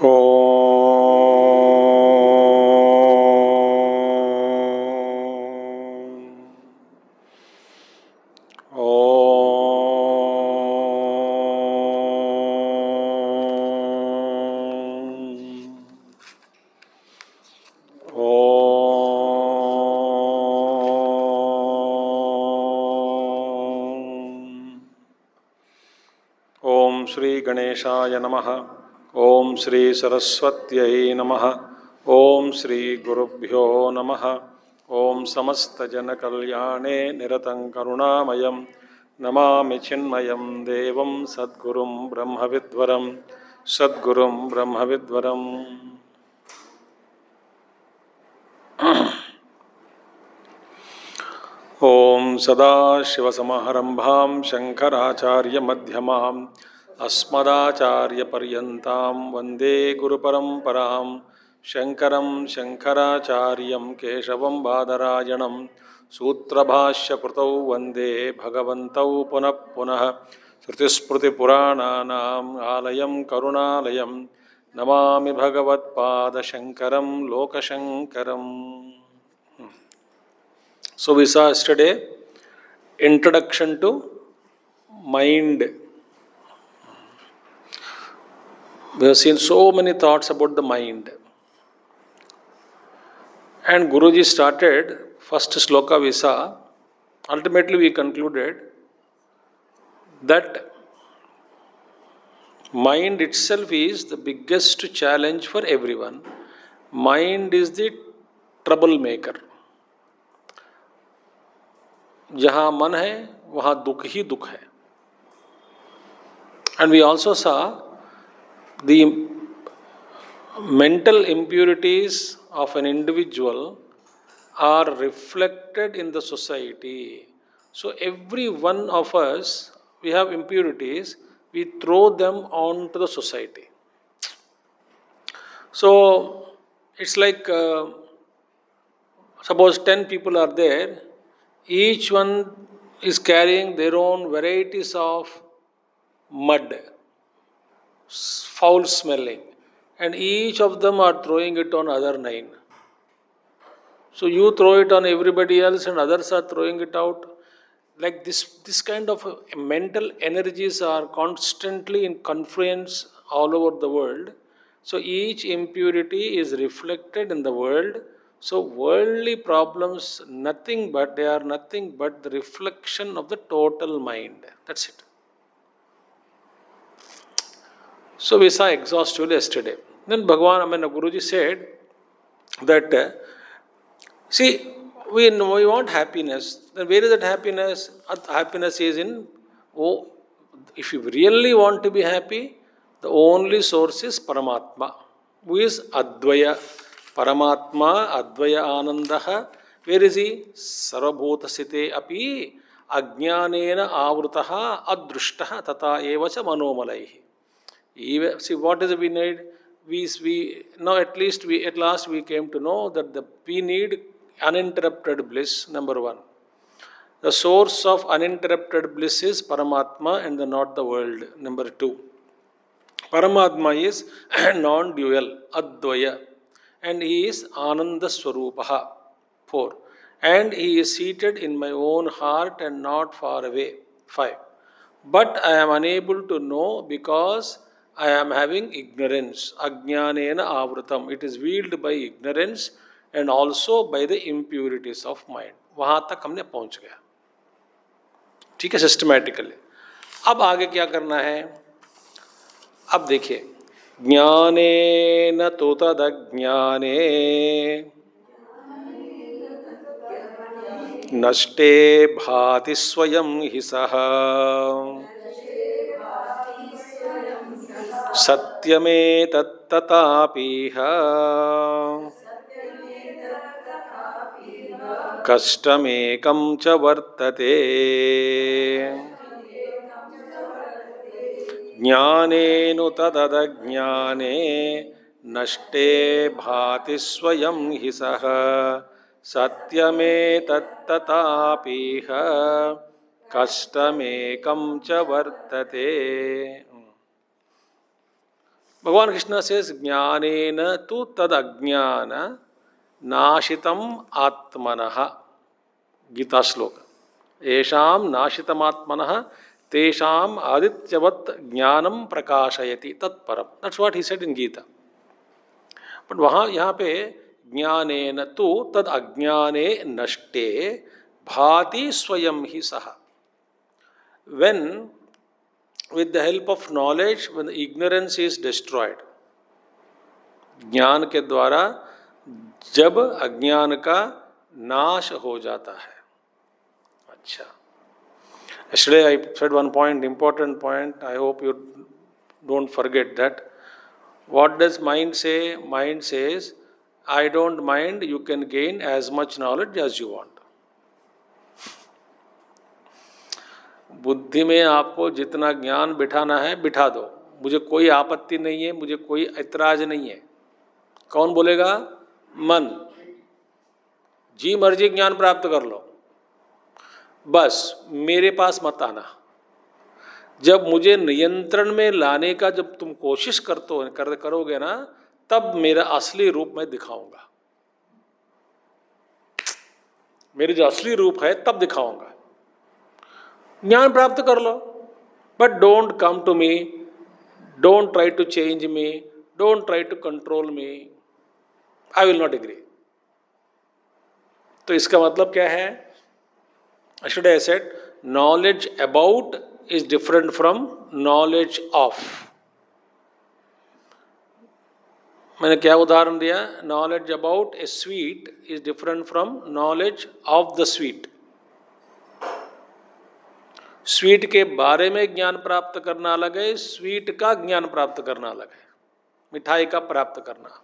Om. Om Shri Ganeshaya Namaha. Om Shri Saraswatyai Namaha. Om Shri Gurubhyo Namaha. Om Samasta Janakalyane Niratan Karunamayam Namami Chinmayam Devam Sadgurum Brahmavidvaram Sadgurum Brahmavidvaram. Om Sadashivasamahārambhām Shankarācārya-madhyamām Asmadācārya-paryantāṃ Vande Guruparamparaṃ Shankaram Shankarācāryam Keshavam Bādarayanam Sutrabhāśya-krutau Vande Bhagavantau Punah Punah Srutismrutipurāṇānaṃ Ālayam Karuణālayam Namāmi Bhagavat-pāda Shankaram Lokashankaram. So we saw yesterday introduction to mind. We have seen so many thoughts about the mind. And Guruji started first sloka we saw. Ultimately we concluded that mind itself is the biggest challenge for everyone. Mind is the troublemaker. जहाँ मन है वहाँ दुख ही दुख है. And we also saw the mental impurities of an individual are reflected in the society. So every one of us, we have impurities, we throw them onto the society. So it's like suppose 10 people are there. Each one is carrying their own varieties of mud, foul smelling, and each of them are throwing it on other 9. So you throw it on everybody else and others are throwing it out. Like this kind of mental energies are constantly in confluence all over the world. So each impurity is reflected in the world. So worldly problems, they are nothing but the reflection of the total mind. That's it. So we saw exhaustively yesterday. Then Guruji said that, see, we want happiness. Then where is that happiness? Happiness is in, if you really want to be happy, the only source is Paramatma, who is Advaya. Paramatma, Advaya Anandaha. Where is he? Sarvabhuta Site api Ajnanena Avrutaha Adrushtaha Tata Evacha Manomalaihi. See, what is it we need? At last we came to know that we need uninterrupted bliss, number one. The source of uninterrupted bliss is Paramatma and not the world, number two. Paramatma is non-dual, Advaya, and he is Ananda Swarupaha, 4. And he is seated in my own heart and not far away, 5. But I am unable to know because I am having ignorance, Ajnanena Avrutam. It is veiled by ignorance and also by the impurities of mind. वहाँ तक हमने पहुँच गया. ठीक है, systematically. अब आगे क्या करना है? अब देखिए, ज्ञानेन तु तदज्ञाने नष्टे भाति स्वयं हि सः सत्यमेतत्तथापीह कष्टमेकं च वर्तते. ज्ञानेनु तदज्ञाने नष्टे भाति स्वयं हि सः सत्यमेतत्तथापीह कष्टमेकं च वर्तते. Bhagavan Krishna says, Jnanena tu tad ajnana nashitam atmanaha. Gita shloka. Esham nashitam atmanaha tesham adityavat jnanam prakashayati tat param. That's what he said in Gita. But यहाँ पे ज्ञानेन तु तद अज्ञाने नष्टे भाति स्वयं ही सहा. When with the help of knowledge, when the ignorance is destroyed, ज्ञान के द्वारा जब अज्ञान का नाश हो जाता है. अच्छा, yesterday I said one point, important point. I hope you don't forget that. What does mind say? Mind says, I don't mind, you can gain as much knowledge as you want. बुद्धि में आपको जितना ज्ञान बिठाना है बिठा दो, मुझे कोई आपत्ति नहीं है, मुझे कोई ऐतराज नहीं है. कौन बोलेगा? मन. जी मर्जी ज्ञान प्राप्त कर लो, बस मेरे पास मत आना. जब मुझे नियंत्रण में लाने का जब तुम कोशिश करोगे ना, तब मेरा असली रूप मैं दिखाऊंगा. मेरे जो असली रूप है तब दिखाऊंगा. ज्ञान प्राप्त कर लो, but don't come to me, don't try to change me, don't try to control me. I will not agree. तो इसका मतलब क्या है? Yesterday I said knowledge about is different from knowledge of. मैंने क्या उदाहरण दिया? Knowledge about a sweet is different from knowledge of the sweet. Sweet के बारे में ज्ञान प्राप्त करना अलग है, स्वीट का ज्ञान प्राप्त करना अलग है. मिठाई का प्राप्त करना.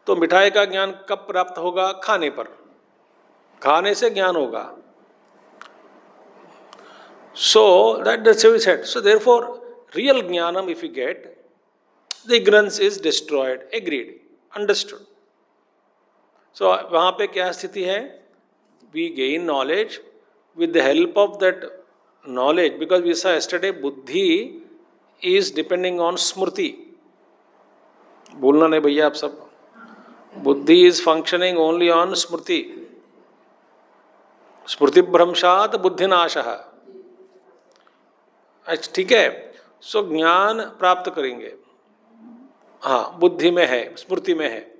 तो मिठाई का ज्ञान कब प्राप्त होगा? खाने पर. खाने से ज्ञान होगा. So that's how we said. So therefore, real jnanam if you get, the ignorance is destroyed. Agreed, understood. So वहाँ पे क्या स्थिति है? We gain knowledge. With the help of that knowledge, because we saw yesterday, buddhi is depending on smrti. बोलना नहीं भैया आप सब. बुद्धि is functioning only on smrti. स्मृति भ्रंशात बुद्धिनाशः. अच्छा ठीक है. सो ज्ञान प्राप्त करेंगे, हाँ बुद्धि में है, स्मृति में है.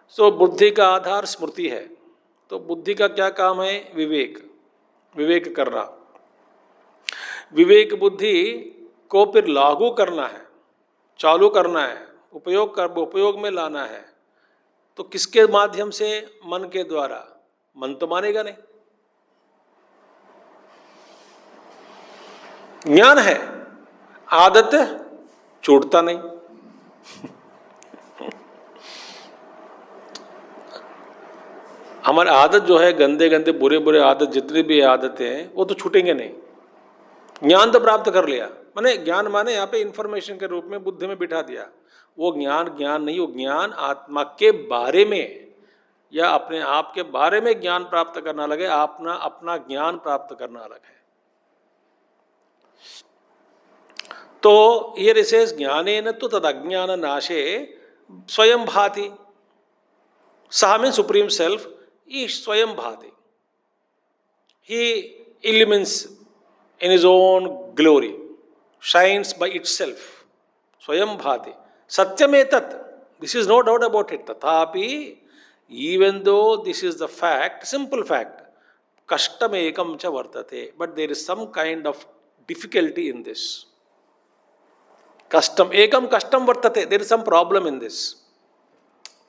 सो बुद्धि का आधार स्मृति है. तो बुद्धि का क्या काम है? विवेक. विवेक करना. विवेक बुद्धि को फिर लागू करना है, चालू करना है, उपयोग में लाना है. तो किसके माध्यम से? मन के द्वारा. मन तो मानेगा नहीं. ज्ञान है, आदत छूटता नहीं. हमारी आदत जो है, गंदे गंदे बुरे बुरे आदत, जितनी भी आदतें हैं वो तो छूटेंगे नहीं. ज्ञान तो प्राप्त कर लिया, माने ज्ञान माने यहाँ पे इंफॉर्मेशन के रूप में बुद्धि में बिठा दिया. वो ज्ञान नहीं, वो ज्ञान आत्मा के बारे में या अपने आप के बारे में ज्ञान प्राप्त करना अलग है, अपना ज्ञान प्राप्त करना अलग है. तो ये रिसेस ज्ञानेन तो तद अज्ञान नाशे स्वयं भाति. सहा मीन्स सुप्रीम सेल्फ. स्वयं भाति. He illumines in his own glory, shines by itself. Swayam bhati. Satyam etat. This is no doubt about it. Tathapi, even though this is the fact, simple fact, kashtam ekam cha vartate, but there is some kind of difficulty in this. Kashtam ekam kashtam vartate. There is some problem in this.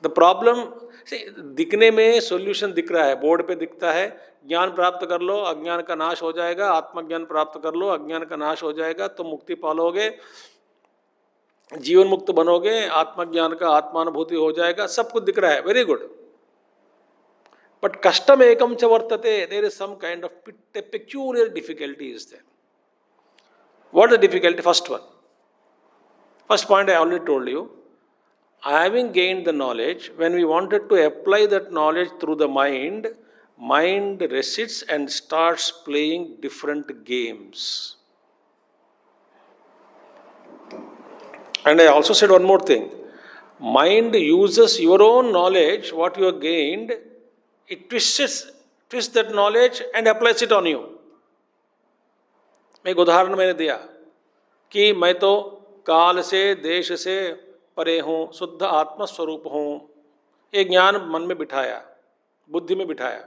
The problem, दिखने में solution दिख रहा है, board पे दिखता है, ज्ञान प्राप्त कर लो, अज्ञान का नाश हो जाएगा. आत्मज्ञान प्राप्त कर लो, अज्ञान का नाश हो जाएगा, तो मुक्ति पालोगे, जीवन मुक्त बनोगे, आत्मज्ञान का आत्मानुभूति हो जाएगा. सब कुछ दिख रहा है, वेरी गुड. बट कष्टम एकम च वर्तते. There is some kind of peculiar difficulty is there. What the difficulty? First point I already told you. Having gained the knowledge, when we wanted to apply that knowledge through the mind resists and starts playing different games. And I also said one more thing. Mind uses your own knowledge, what you have gained, it twists that knowledge and applies it on you. एक उदाहरण मैंने दिया कि मैं तो काल से देश से परे हूँ, शुद्ध आत्मा स्वरूप हूँ, एक ज्ञान मन में बिठाया, बुद्धि में बिठाया.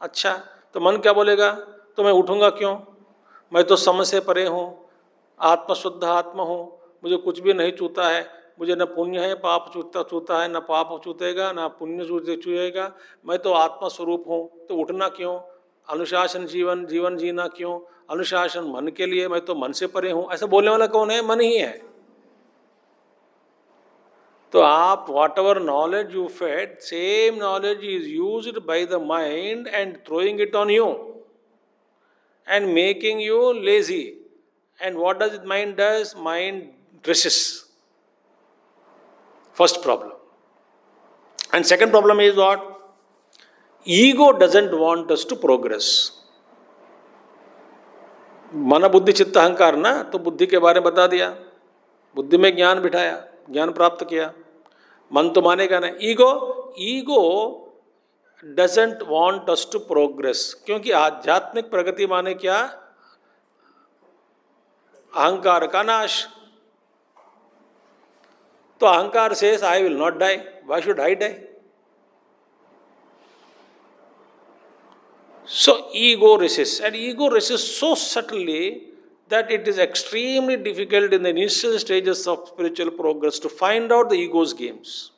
अच्छा, तो मन क्या बोलेगा? तो मैं उठूँगा क्यों? मैं तो समय से परे हूँ, आत्मा शुद्ध आत्मा हूँ, मुझे कुछ भी नहीं छूता है, मुझे न पुण्य है पाप छूता है, न पाप छूतेगा न पुण्य छूएगा, मैं तो आत्मा स्वरूप हूँ, तो उठना क्यों? अनुशासन जीवन जीना क्यों? अनुशासन मन के लिए, मैं तो मन से परे हूँ. ऐसा बोलने वाला कौन है? मन ही है. तो आप whatever knowledge you fed, same knowledge is used by the mind and throwing it on you and making you lazy. And what does mind does? Mind resists. First problem. And second problem is what? Ego doesn't want us to progress. मन बुद्धि चित्त अहंकार ना, तो बुद्धि के बारे में बता दिया, बुद्धि में ज्ञान बिठाया, ज्ञान प्राप्त किया. मन तो मानेगा ना. Ego doesn't want us to progress, क्योंकि आध्यात्मिक प्रगति माने क्या? अहंकार का नाश. तो अहंकार says I will not die. Why should I die? So ego resists, and ego resists so subtly that it is extremely difficult in the initial stages of spiritual progress to find out the ego's games.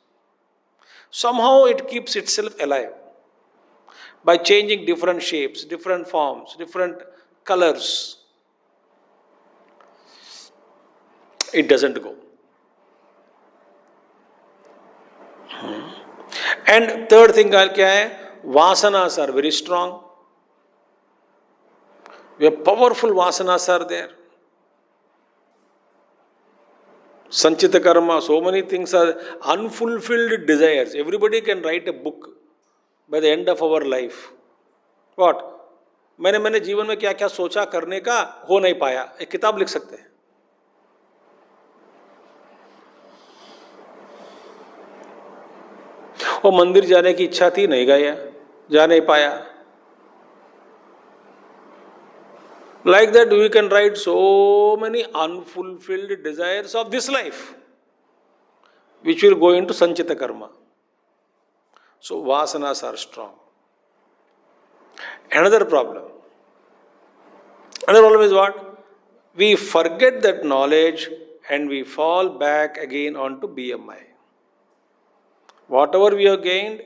Somehow it keeps itself alive by changing different shapes, different forms, different colors. It doesn't go. And third thing क्या है? Vasanas are very strong. We have powerful vasanas are there. Sanchita karma, so many things are unfulfilled desires. Everybody can write a book by the end of our life. What? मैंने जीवन में क्या क्या सोचा करने का, हो नहीं पाया, एक किताब लिख सकते हैं. वो मंदिर जाने की इच्छा थी, नहीं गया, जा नहीं पाया. Like that, we can write so many unfulfilled desires of this life, which will go into Sanchita karma. So, vasanas are strong. Another problem is what? We forget that knowledge and we fall back again onto BMI. Whatever we have gained,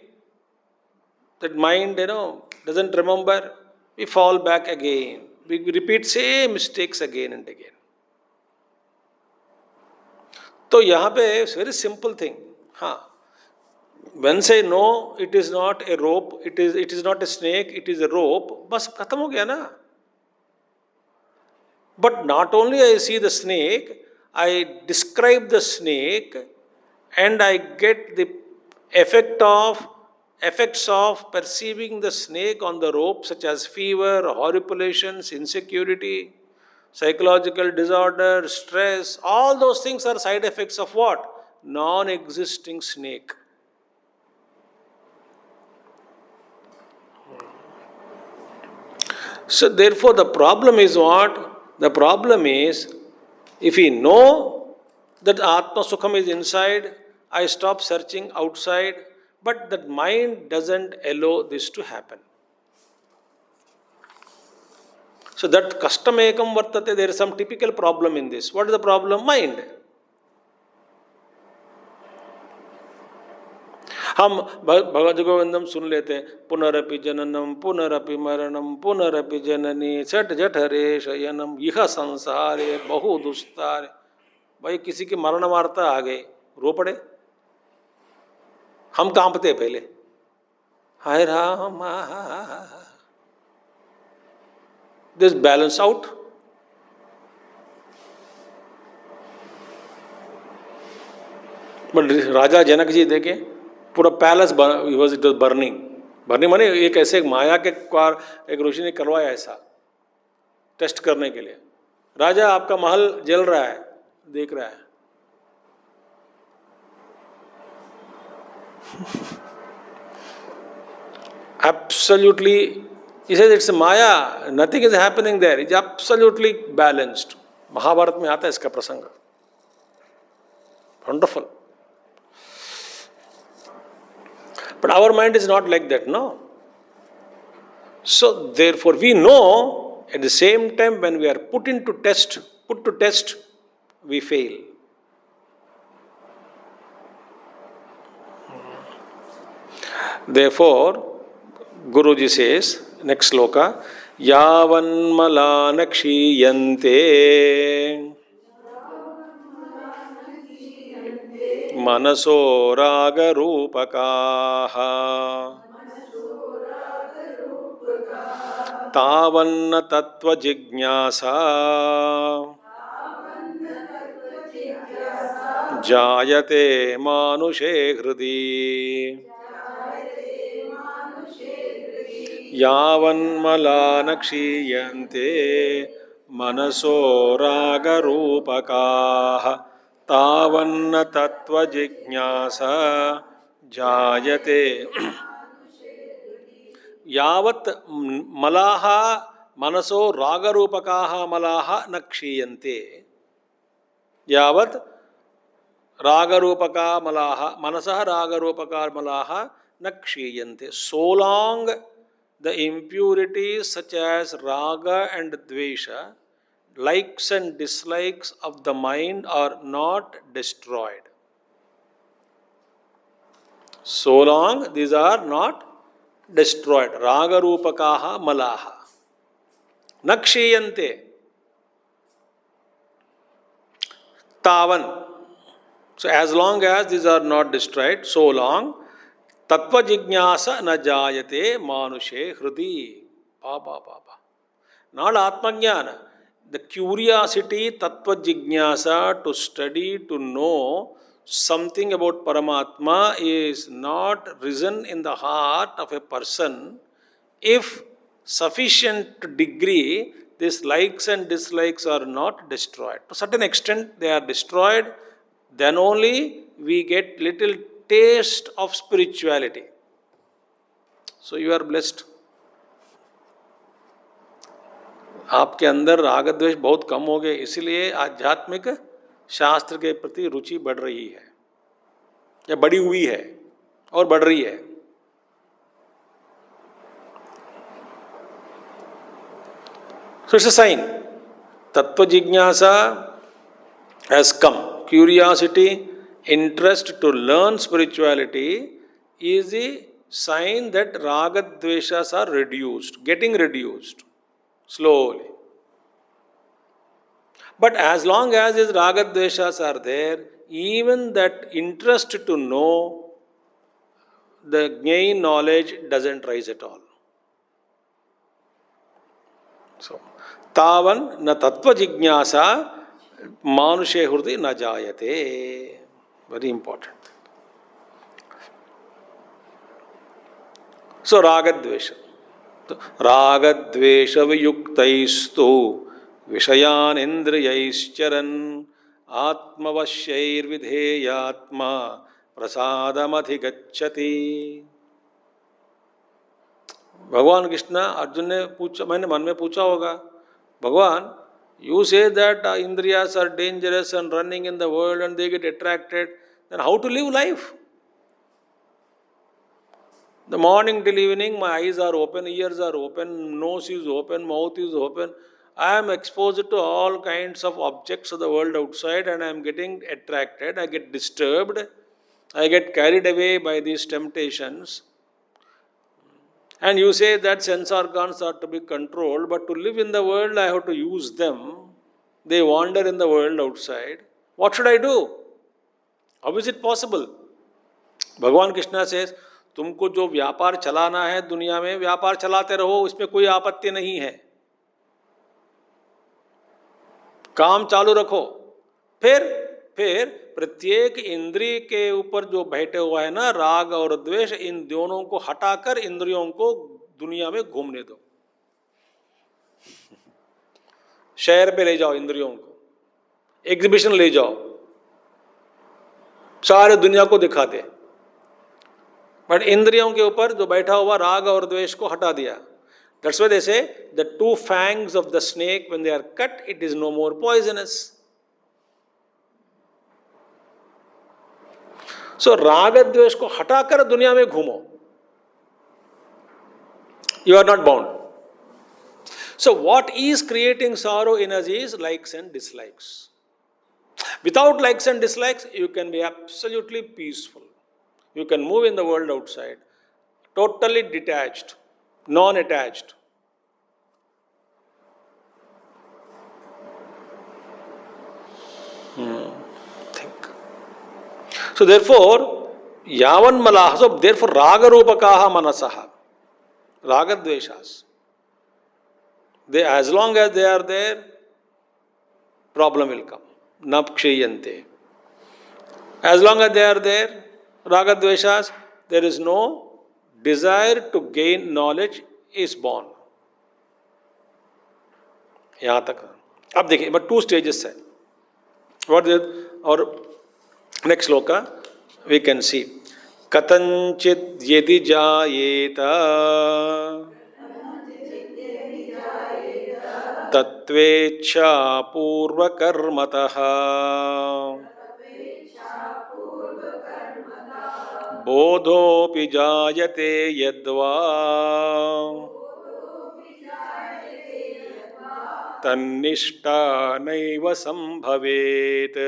that mind, doesn't remember, we fall back again. We repeat same mistakes again and again. तो यहाँ पे very simple thing. हाँ, when say no, it is not a rope, it is not a snake, it is a rope. बस खत्म हो गया ना. But not only I see the snake, I describe the snake, and I get the effects of perceiving the snake on the rope, such as fever, horripilations, insecurity, psychological disorder, stress. All those things are side effects of what? Non-existing snake. So therefore the problem is what? The problem is, if we know that Atma Sukham is inside, I stop searching outside, but that mind doesn't allow this to happen. So that custom ekam vartate, there is some typical problem in this. What is the problem? Mind. हम भगवद गोविंदम सुन लेते हैं, पुनरपि जननम पुनरपि मरणम पुनरपि जननी छठ जठरे शयनम यह संसारे बहु दुस्तारे. भाई किसी की मरण वार्ता आ गई, रो पड़े, हम कांपते पहले, हाय Ram. This balance out. But Raja Janak ji देखे, पूरा पैलेस इट वाज बर्निंग माने एक ऐसे माया के कार एक ऋषि ने करवाया ऐसा टेस्ट करने के लिए. राजा आपका महल जल रहा है, देख रहा है, Absolutely, he says it's Maya, nothing is happening there. It's absolutely balanced. Mahabharat में आता है इसका प्रसंग. Wonderful. But our mind is not like that, no? So therefore we know at the same time when we are put to test, we fail. Therefore, Guruji says, next sloka, Yavanmala nakshiyante manaso raga rupakaha तावन्न तत्व जिज्ञासा जायते मानुषे हृदि यावन्मला न क्षीयन्ते मनसो रागरूपकाः तावन्न तत्व जिज्ञासा जायते यावत् मलाः मनसो रागरूपकाः मलाः न क्षीयन्ते यावत् रागरूपका मलाः मनसः रागरूपका मलाः न क्षीयन्ते. So long the impurities such as raga and dvesha, likes and dislikes of the mind are not destroyed. So long these are not destroyed. Raga rupakaha malaha nakshiyante tavan. So as long as these are not destroyed, so long tattva jignasa na jayate manushe hridi. Baba baba. Not atmajnana. The curiosity, tattva jignasa, to study, to know something about Paramatma is not risen in the heart of a person if sufficient degree these likes and dislikes are not destroyed. To a certain extent they are destroyed, then only we get little taste of spirituality. So you are blessed. आपके अंदर राग द्वेष बहुत कम हो गए, इसलिए आध्यात्मिक शास्त्र के प्रति रुचि बढ़ रही है या बढ़ी हुई है और बढ़ रही है. So it's a sign. Tattva jignasa has come. Curiosity, interest to learn spirituality is a sign that raga dveshas are reduced, getting reduced slowly. But as long as these raga dveshas are there, even that interest to know, the gain knowledge doesn't rise at all. So, tavan na tattva jignasa manushe hrudi na jayate. Very important. So, ragadvesha. Ragadvesha viyuktaistu विषयान इंद्रियैश्चरन् आत्मवश्यैर्विधेयात्मा प्रसादमधिगच्छति. भगवान कृष्ण अर्जुन ने पूछा, मैंने मन में पूछा होगा, भगवान you say that indriyas are dangerous and running in the world and they get attracted, then how to live life? The morning till evening my eyes are open, ears are open, nose is open, mouth is open. I am exposed to all kinds of objects of the world outside and I am getting attracted, I get disturbed, I get carried away by these temptations. And you say that sense organs are to be controlled, but to live in the world I have to use them. They wander in the world outside. What should I do? How is it possible? Bhagavan Krishna says, तुमको जो व्यापार चलाना है दुनिया में, व्यापार चलाते रहो, इसमें कोई आपत्ति नहीं है. काम चालू रखो. फिर प्रत्येक इंद्रिय के ऊपर जो बैठे हुआ है ना राग और द्वेष, इन दोनों को हटाकर इंद्रियों को दुनिया में घूमने दो. शहर पे ले जाओ इंद्रियों को, एग्जीबिशन ले जाओ, सारे दुनिया को दिखा दे. बट इंद्रियों के ऊपर जो बैठा हुआ राग और द्वेष को हटा दिया. That's why they say the two fangs of the snake, when they are cut, it is no more poisonous. So राग द्वेष को हटाकर दुनिया में घूमो. You are not bound. So what is creating sorrow in us is likes and dislikes. Without likes and dislikes, you can be absolutely peaceful. You can move in the world outside, totally detached, non-attached. Think. So therefore, yavan malaha, so therefore raga rupakaha manasaha, raga dveshas. They, as long as they are there, problem will come. Napkshayante. As long as they are there, raga dveshas, there is no desire to gain knowledge is born. यहाँ तक. अब देखिए, but two stages है. What is और next shloka we can see. कथंचित् यदि जायेत तत्वेच्छा पूर्वकर्मतः बोधोऽपि जायते यद्वा तन्निष्ठा नैव संभवेत्.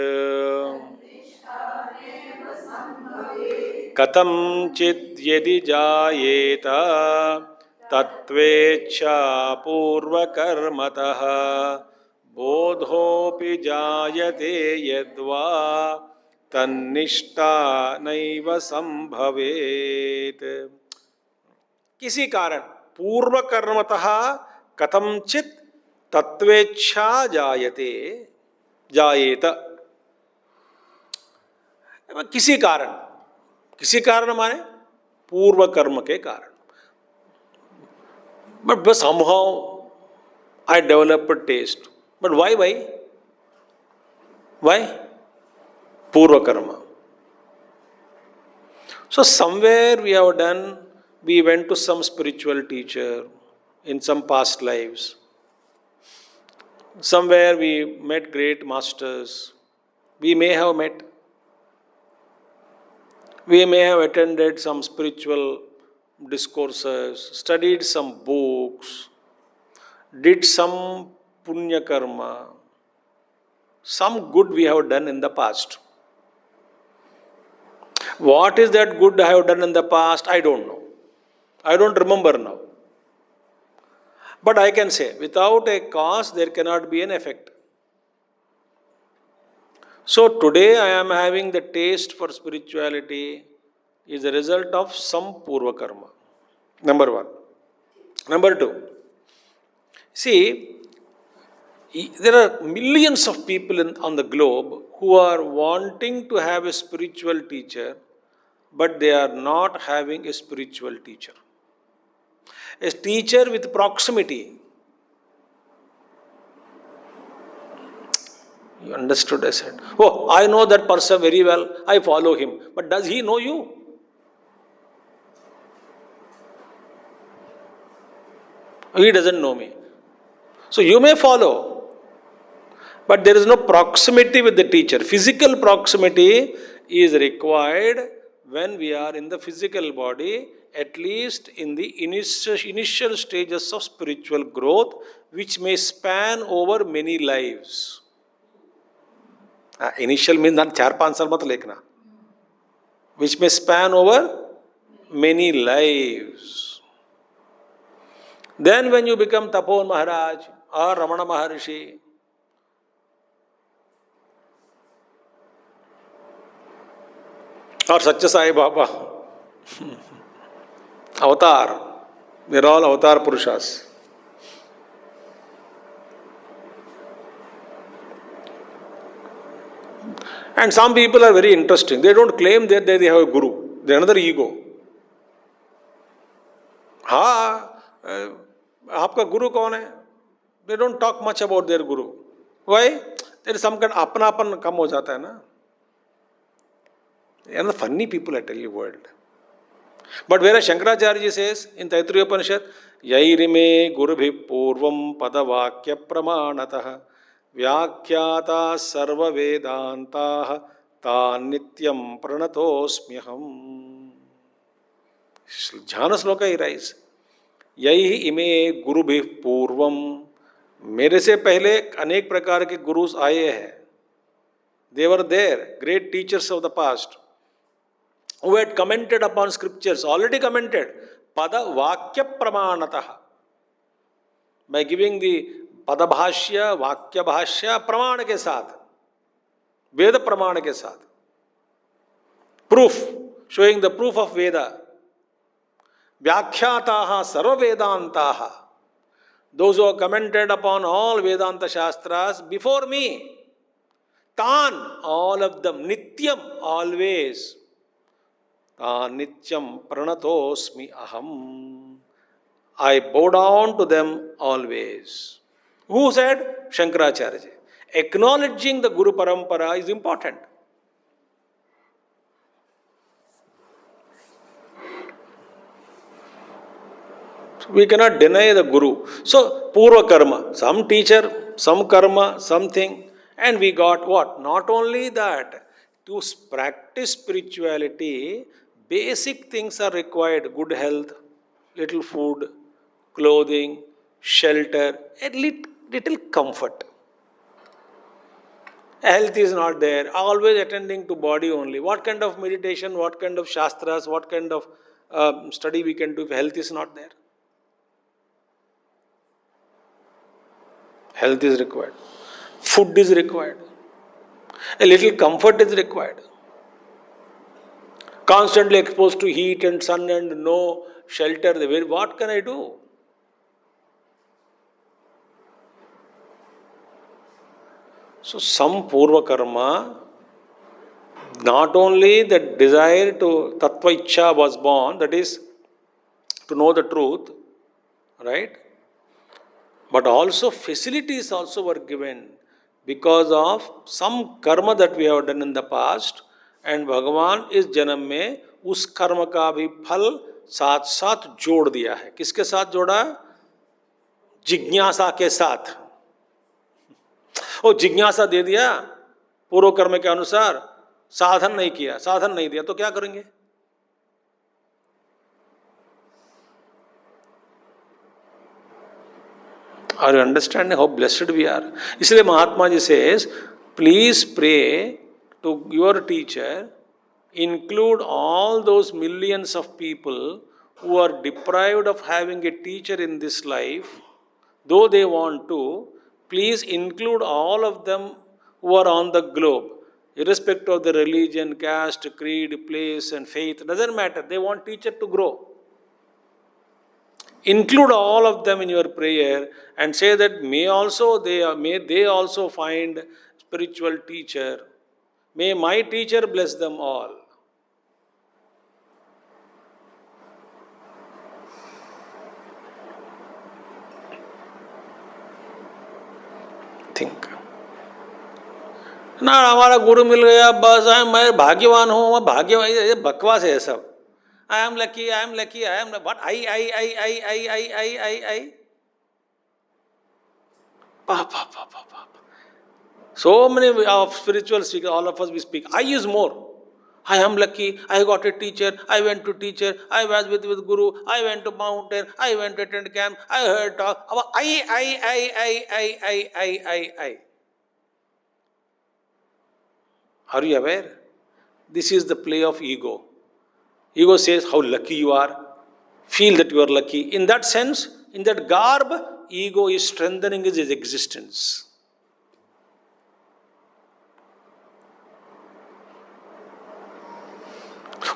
कथंचित् यदि जायेत तत्वेच्छा पूर्वकर्मतः बोधोऽपि जायते यद्वा तन्निष्ठा नैव संभवेत्. किसी कारण पूर्वकर्मतः कथंचित् तत्वेच्छा जायते जायेत. किसी कारण माने पूर्व कर्म के कारण. But somehow I developed a taste. But why? Purva karma. So somewhere we went to some spiritual teacher in some past lives. Somewhere we met great masters. We may have attended some spiritual discourses, studied some books, did some punya karma. Some good we have done in the past. What is that good I have done in the past? I don't know. I don't remember now. But I can say, without a cause, there cannot be an effect. So today I am having the taste for spirituality is a result of some purva karma. Number one. Number two. See, there are millions of people on the globe who are wanting to have a spiritual teacher, but they are not having a spiritual teacher. A teacher with proximity. You understood, I said. Oh, I know that person very well. I follow him. But does he know you? He doesn't know me. So you may follow. But there is no proximity with the teacher. Physical proximity is required when we are in the physical body, at least in the initial stages of spiritual growth, which may span over many lives. Initial means not 4-5 साल मत लेखना. Which may span over many lives. Then when you become Tapon Maharaj or Ramana Maharshi, or Satya Sai Baba, Avatar, they're all Avatar Purushas. And some people are very interesting. They don't claim that they have a guru. They are another ego. आपका गुरु कौन है? They don't talk much about their guru. Why? There is some kind of अपनापन कम हो जाता है ना. They are the funny people, I tell you, world. But whereas Shankaracharya says in Taittiriya Upanishad, Yairime Gurubhi Purvam Padavakya Pramanatah Vyakhyata Sarva Vedantaha Tan Nityam Pranatosmyaham. Jhana Sloka he writes, यही इमे गुरु भी पूर्वम, मेरे से पहले अनेक प्रकार के गुरुस आए हैं. They were there, great teachers of the past, who had commented upon scriptures, already commented, pada vakya pramanatah, by giving the pada bhashya, vakya bhashya, praman ke saath, Veda praman ke saath, proof, showing the proof of Veda. Vyakhyataha sarva Vedantaha, those who have commented upon all Vedanta Shastras before me, Tan, all of them, Nityam, always, Tan Nityam Pranatosmi Aham, I bow down to them always. Who said? Shankaracharya. Acknowledging the Guru Parampara is important. We cannot deny the Guru. So, Purva Karma, some teacher, some karma, something, and we got what? Not only that, to practice spirituality, basic things are required. Good health, little food, clothing, shelter, a little comfort. Health is not there, always attending to body only. What kind of meditation, what kind of shastras, what kind of study we can do if health is not there? Health is required. Food is required. A little comfort is required. Constantly exposed to heat and sun and no shelter. What can I do? So some Purva Karma, not only the desire to Tattva Ichcha was born, that is to know the truth, right? But also facilities also were given because of some karma that we have done in the past, and Bhagavan इस जन्म में उस कर्म का भी फल साथ साथ जोड़ दिया है. किसके साथ जोड़ा? जिज्ञासा के साथ. वो जिज्ञासा दे दिया पूर्व कर्म के अनुसार, साधन नहीं किया, साधन नहीं दिया तो क्या करेंगे? Are you understanding how blessed we are? इसलिए Mahatma ji says, please pray to your teacher, include all those millions of people who are deprived of having a teacher in this life, though they want to, please include all of them who are on the globe, irrespective of the religion, caste, creed, place and faith, doesn't matter, they want teacher to grow. Include all of them in your prayer and say that may they also find spiritual teacher. May my teacher bless them all. Think. ना हमारा गुरु मिल गया बस मैं भाग्यवान हूँ, मैं भाग्यवान, ये बकवास है सब. I am lucky, I am lucky, I am what? I. Pa. So many of spiritual speakers, all of us we speak. I is more. I am lucky, I got a teacher, I went to teacher, I was with Guru, I went to mountain, I went to attend camp, I heard talk. I. Are you aware? This is the play of ego. Ego says how lucky you are. Feel that you are lucky. In that sense, in that garb, ego is strengthening his existence.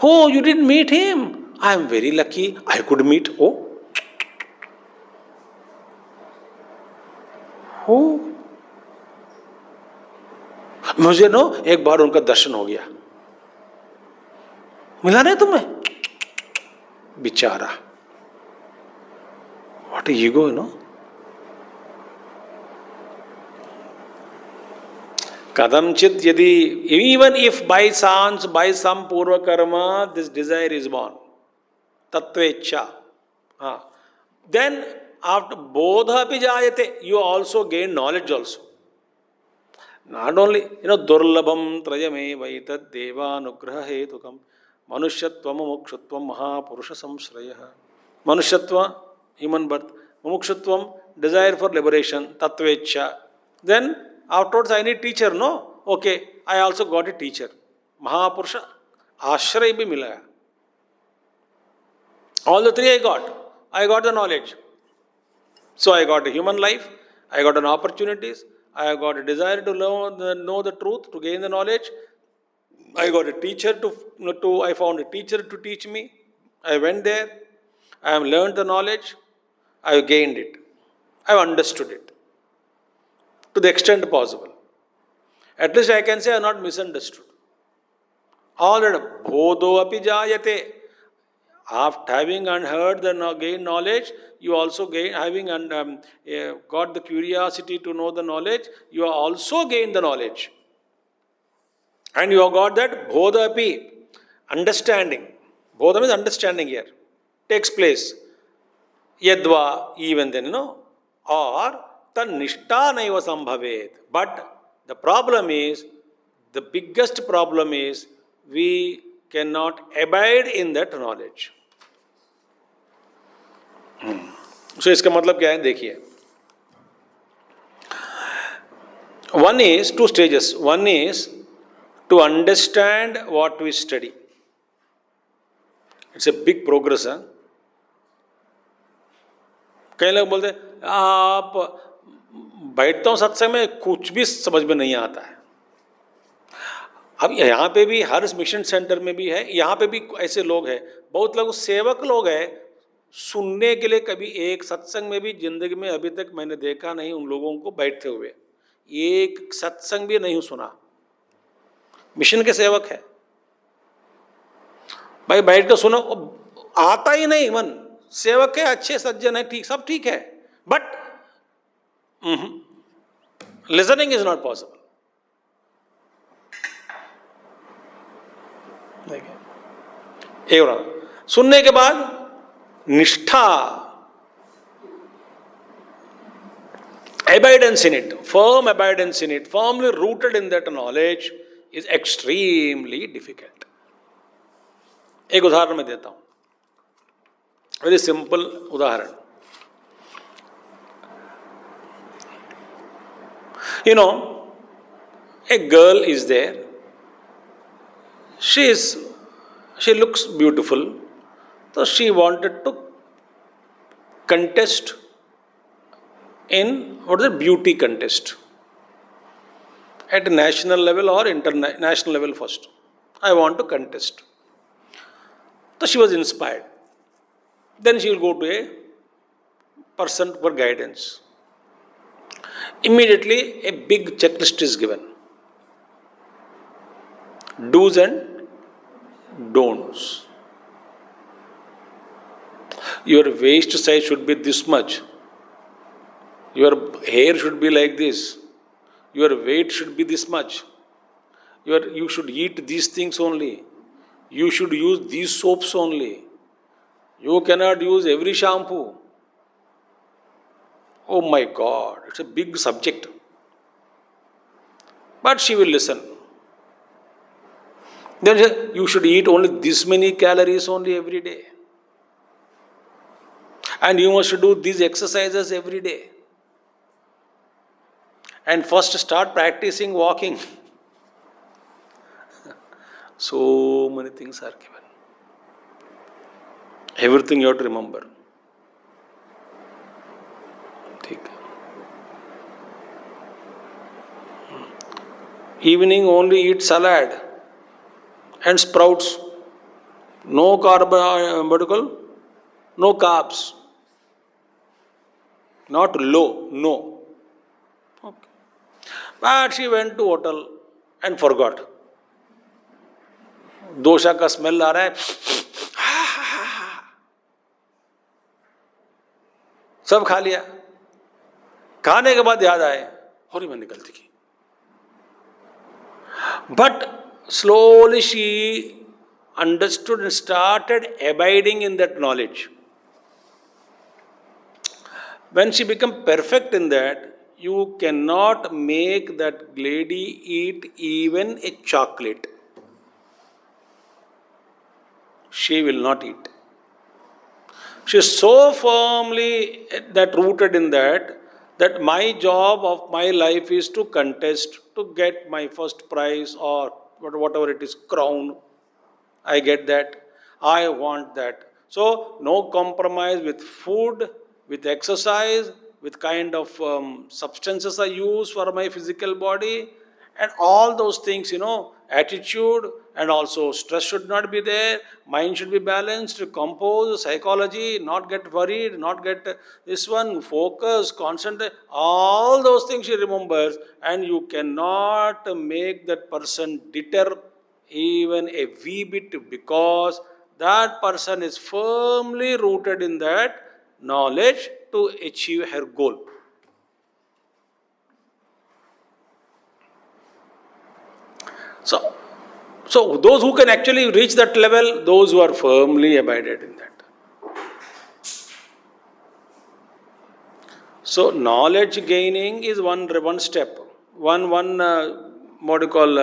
Oh, you didn't meet him. I am very lucky. I could meet. Oh. मुझे एक बार उनका दर्शन हो गया. मिला नहीं तुम्हें? बेचारा. What a ego, Kadamchit yadi, even if by chance, by some purva karma, this desire is born. Tattvecha. Then after bodha api jayate, you also gain knowledge also. Not only, durlabham trayame vaitad devanugraha hetukam manushyatvam mumukshutvam mahapurusha samshrayah. Manushyatva, human birth. Mumukshutvam, desire for liberation, tattvecha. Then afterwards I need teacher, no? Okay, I also got a teacher. Mahapurusha, ashray bhi mila. All the three I got. I got the knowledge. So I got a human life, I got an opportunities, I got a desire to know the truth, to gain the knowledge. I got a teacher I found a teacher to teach me. I went there, I have learned the knowledge, I have gained it, I have understood it to the extent possible. At least I can say I have not misunderstood. All that bodho api jayate. After having unheard the gain knowledge, you also gain, having got the curiosity to know the knowledge, you have also gained the knowledge. And you have got that bodha api, understanding. Bodha means understanding here. Takes place. Yadva, even then, or tan nishta naiva sambhavet. But the problem is, the biggest problem is, we cannot abide in that knowledge. So इसका मतलब क्या है देखिए. One is two stages. One is to understand what we study. It's a big progress. कई लोग बोलते हैं आप बैठता हूँ सत्संग में कुछ भी समझ में नहीं आता है. अब यहाँ पे भी हर मिशन सेंटर में भी है, यहाँ पे भी ऐसे लोग हैं. बहुत लोग सेवक लोग हैं, सुनने के लिए कभी एक सत्संग में भी जिंदगी में अभी तक मैंने देखा नहीं उन लोगों को बैठते हुए. एक सत्संग भी नहीं सुना. मिशन के सेवक है भाई, बैठ कर सुनो, आता ही नहीं मन. सेवक है, अच्छे सज्जन है, ठीक, सब ठीक है, but listening is not possible. सुनने के बाद निष्ठा, abidance in it, firm abidance in it, firmly rooted in that knowledge is extremely difficult. एक उदाहरण मैं देता हूं, वेरी सिंपल उदाहरण. A girl is there. She looks beautiful, so she wanted to contest in beauty contest at a national level or international level first. I want to contest. So she was inspired. Then she will go to a person for guidance. Immediately a big checklist is given. Do's and don'ts. Your waist size should be this much. Your hair should be like this. Your weight should be this much. You should eat these things only. You should use these soaps only. You cannot use every shampoo. Oh my God, it's a big subject. But she will listen. Then she says, you should eat only this many calories only every day. And you must do these exercises every day. And first start practicing walking. So many things are given. Everything you have to remember. Evening only eat salad and sprouts. No no carbs. Not low, no. Okay. But she went to hotel and forgot. Dosha का smell आ रहा है. सब खा लिया. खाने के बाद याद आए, और मैंने गलती की. But slowly she understood and started abiding in that knowledge. When she becomes perfect in that, you cannot make that lady eat even a chocolate. She will not eat. She is so firmly that rooted in that my job of my life is to contest to get my first prize or whatever it is, crown. I get that. I want that. So, no compromise with food, with exercise, with kind of substances I use for my physical body, and all those things, attitude and also stress should not be there. Mind should be balanced, composed, psychology, not get worried, not get this one, focus, concentrate. All those things she remembers, and you cannot make that person deter even a wee bit, because that person is firmly rooted in that knowledge to achieve her goal. So, so those who can actually reach that level, those who are firmly abided in that. So knowledge gaining is one step, one what do you call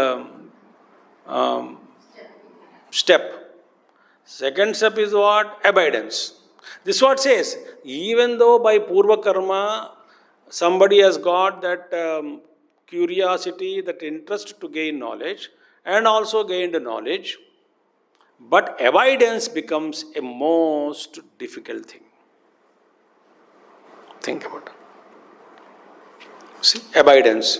um, step. Second step is what? Abidance. This what says, even though by Purva Karma, somebody has got that curiosity, that interest to gain knowledge, and also gained knowledge, but abidance becomes a most difficult thing. Think about it. See, abidance.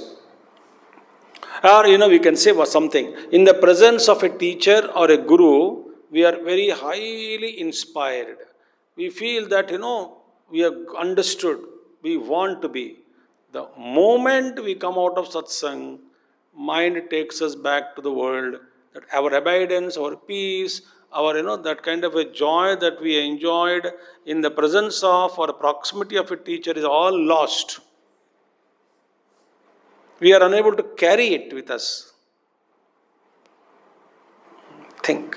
Or, we can say something. In the presence of a teacher or a guru, we are very highly inspired. We feel that, we are understood. We want to be. The moment we come out of satsang, mind takes us back to the world. That our abidance, our peace, our, that kind of a joy that we enjoyed in the presence of or proximity of a teacher is all lost. We are unable to carry it with us. Think.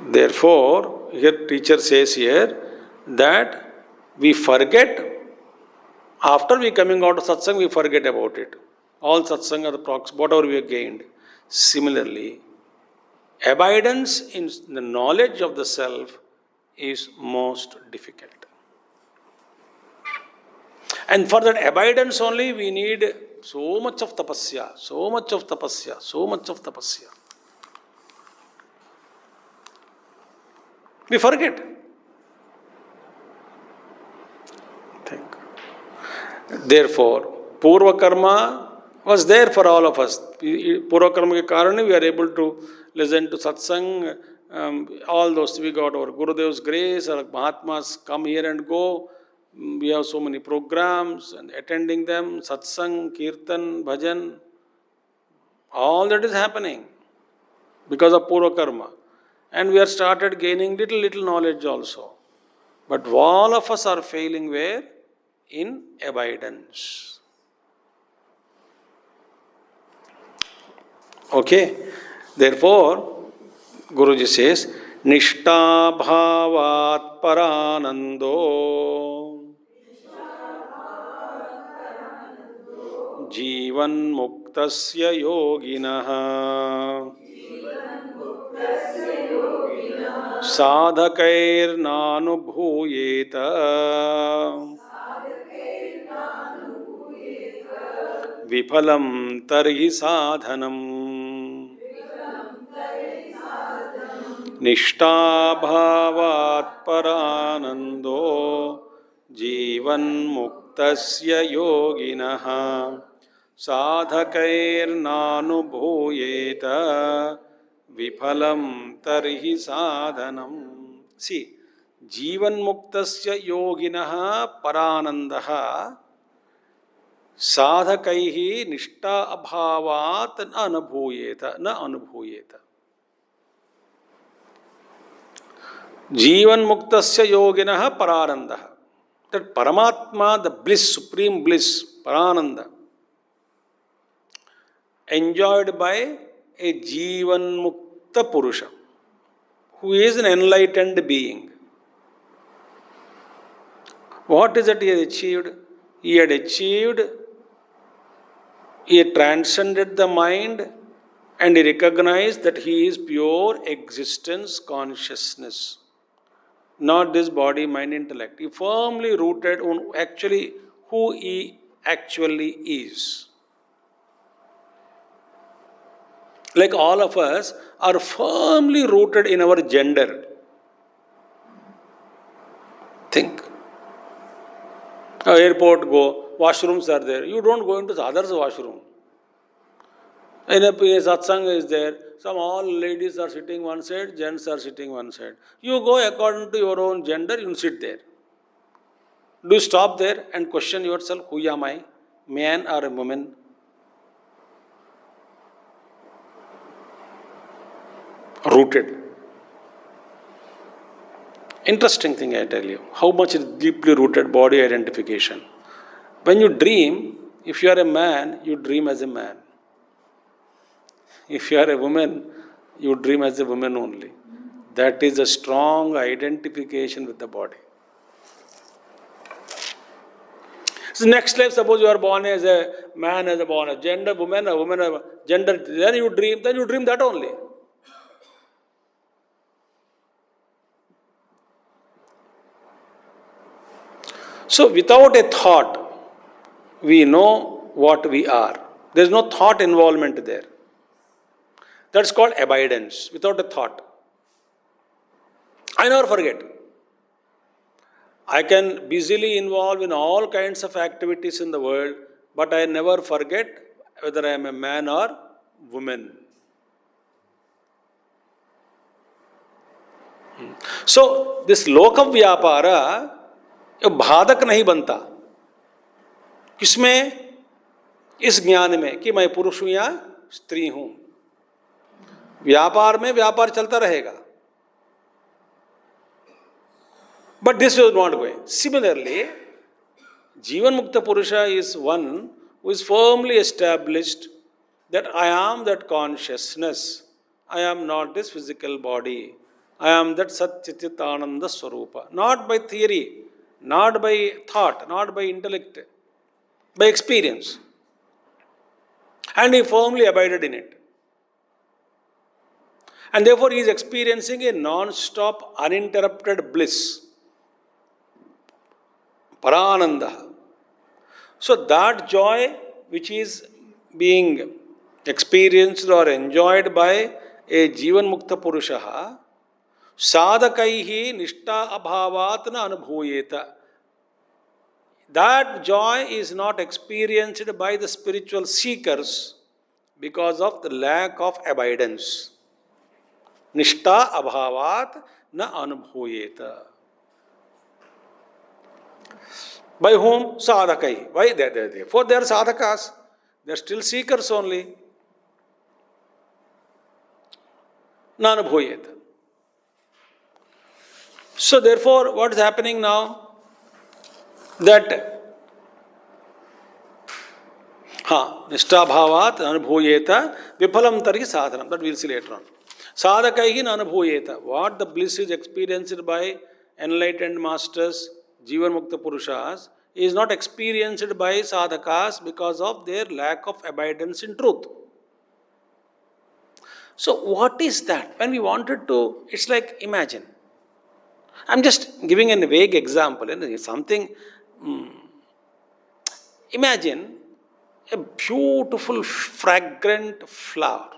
Therefore, here teacher says here that we forget, after we coming out of satsang, we forget about it. All satsang are the proxy, whatever we have gained. Similarly, abidance in the knowledge of the self is most difficult. And for that abidance only, we need so much of tapasya, so much of tapasya, so much of tapasya. We forget. Think. Therefore, Purva Karma was there for all of us. Purva Karma ke karane we are able to listen to satsang, all those. We got our Gurudev's grace, our Mahatmas come here and go. We have so many programs and attending them, satsang, kirtan, bhajan. All that is happening because of Purva Karma. And we have started gaining little knowledge also. But all of us are failing where? In abidance. Okay. Therefore, Guruji says, Nishta bhavat paranando Jivan muktasya yoginaha Sadhakairnanubhuyeta Vipalam tarhi sadhanam Nishta bhavat paranando Jivan muktasya yoginaha Sadhakairnanubhuyeta Vipalam tarhi sadhanam. See, Jivan muktasya yoginaha paranandaha Sadhakaihi nishta abhavat na anubhuyeta. Jivan muktasya yoginaha paranandaha. That Paramatma, the bliss, supreme bliss, parananda. enjoyed by a Jivan Mukta Purusha, who is an enlightened being. What is it he had achieved? He had achieved, he had transcended the mind, and he recognized that he is pure existence consciousness, not this body, mind, intellect. He firmly rooted on actually who he actually is. Like all of us are firmly rooted in our gender. Think. Airport go, washrooms are there. You don't go into the other's washroom. In a satsang is there. Some all ladies are sitting one side, gents are sitting one side. You go according to your own gender, you sit there. Do you stop there and question yourself, who am I? Man or a woman? Rooted. Interesting thing I tell you. How much is deeply rooted body identification. When you dream, if you are a man, you dream as a man. If you are a woman, you dream as a woman only. That is a strong identification with the body. So next life, suppose you are born as a man, as a born a gender, woman, a gender, then you dream that only. So without a thought, we know what we are. There is no thought involvement there. That's called abidance, without a thought. I never forget. I can busily involve in all kinds of activities in the world, but I never forget whether I am a man or woman. So this loka vyapara बाधक नहीं बनता किसमें, इस ज्ञान में कि मैं पुरुष हूं या स्त्री हूं. व्यापार में व्यापार चलता रहेगा. But this was not going. Similarly, Jivan Mukta Purusha is one who is firmly established that I am that consciousness. I am not this physical body. I am that Sat Chit Ananda Swarupa. Not by theory, not by thought, not by intellect, by experience. And he firmly abided in it. And therefore he is experiencing a non-stop, uninterrupted bliss. Parananda. So that joy which is being experienced or enjoyed by a Jivan Mukta Purusha, sadhakaihi nishta abhavat na anubhuyeta. That joy is not experienced by the spiritual seekers because of the lack of abidance. Nishta abhavat na anubhuyeta. By whom? Sadhakai. Why? Therefore they are sadhakas. They are still seekers only. Na anubhuyeta. So therefore, what is happening now? That Nishta bhavat anubhuyeta vipalam tarhi sadhanam. That we will see later on. Sadhakaihi anubhuyeta. What the bliss is experienced by enlightened masters, Jivan Mukta Purushas, is not experienced by sadhakas because of their lack of abidance in truth. So what is that? When we wanted to, it's like imagine. I'm just giving a vague example. Something. Imagine a beautiful, fragrant flower.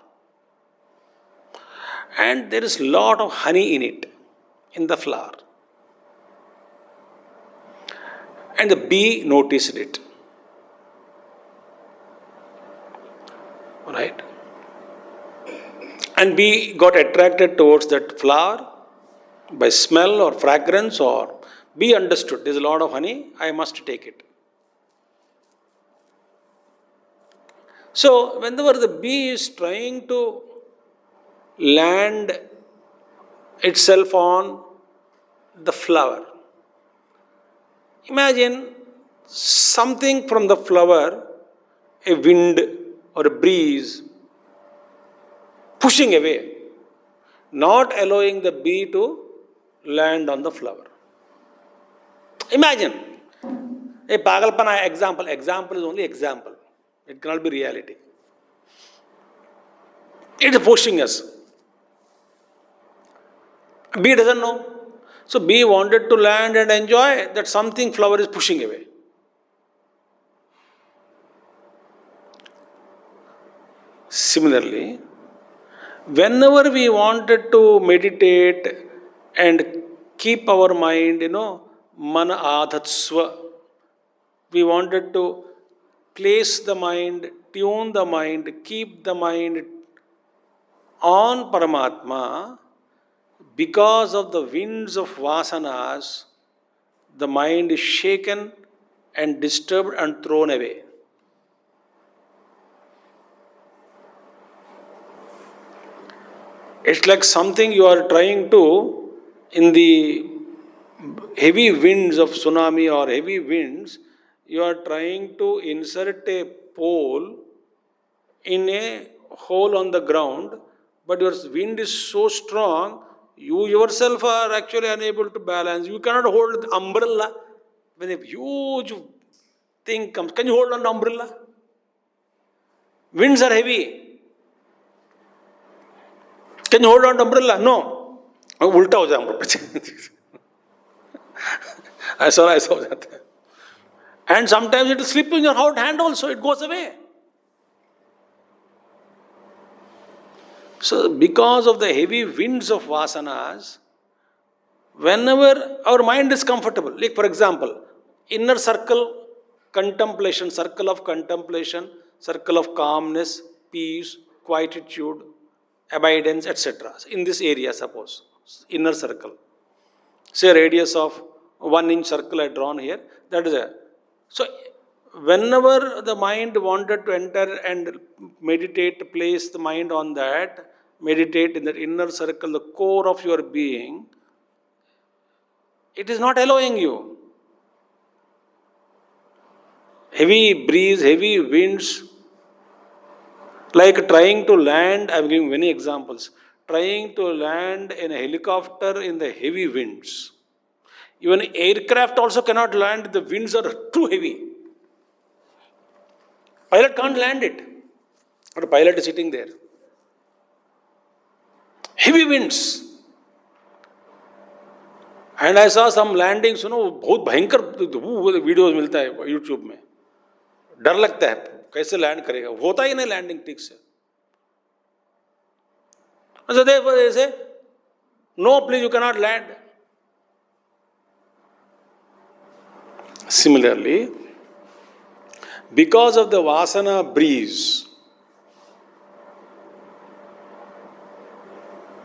And there is a lot of honey in it, in the flower. And the bee noticed it. Right? And bee got attracted towards that flower by smell or fragrance, or bee understood there is a lot of honey, I must take it. So whenever the bee is trying to land itself on the flower, imagine something from the flower, a wind or a breeze, pushing away, not allowing the bee to land on the flower. Imagine a pagalpana example. Example is only example. It cannot be reality. It is pushing us. Bee doesn't know. So bee wanted to land and enjoy that something flower is pushing away. Similarly, whenever we wanted to meditate and keep our mind, mana adhatsva, we wanted to place the mind, tune the mind, keep the mind on Paramatma, because of the winds of vasanas, the mind is shaken and disturbed and thrown away. It's like something you are trying to, in the heavy winds of tsunami or heavy winds, you are trying to insert a pole in a hole on the ground, but your wind is so strong, you yourself are actually unable to balance. You cannot hold the umbrella. When a huge thing comes, can you hold on the umbrella? Winds are heavy. Can you hold on to umbrella? No. Ulta ho jayega. I saw that. And sometimes it will slip in your hand also, it goes away. So, because of the heavy winds of vasanas, whenever our mind is comfortable, like for example, inner circle, contemplation, circle of contemplation, circle of calmness, peace, quietude, abidance, etc. In this area, suppose, inner circle. Say a radius of 1 inch circle I drawn here, that is a. So, whenever the mind wanted to enter and meditate, place the mind on that, meditate in that inner circle, the core of your being, it is not allowing you. Heavy breeze, heavy winds, like trying to land, I am giving many examples, trying to land in a helicopter in the heavy winds. Even aircraft also cannot land, the winds are too heavy. Pilot can't land it. But the pilot is sitting there. Heavy winds. And I saw some landings, बहुत भयंकर videos मिलता है YouTube में. डर लगता है कैसे land करेगा, होता ही नहीं लैंडिंग ठीक से. So therefore they say, no, please, you cannot land. Similarly, because of the vasana breeze,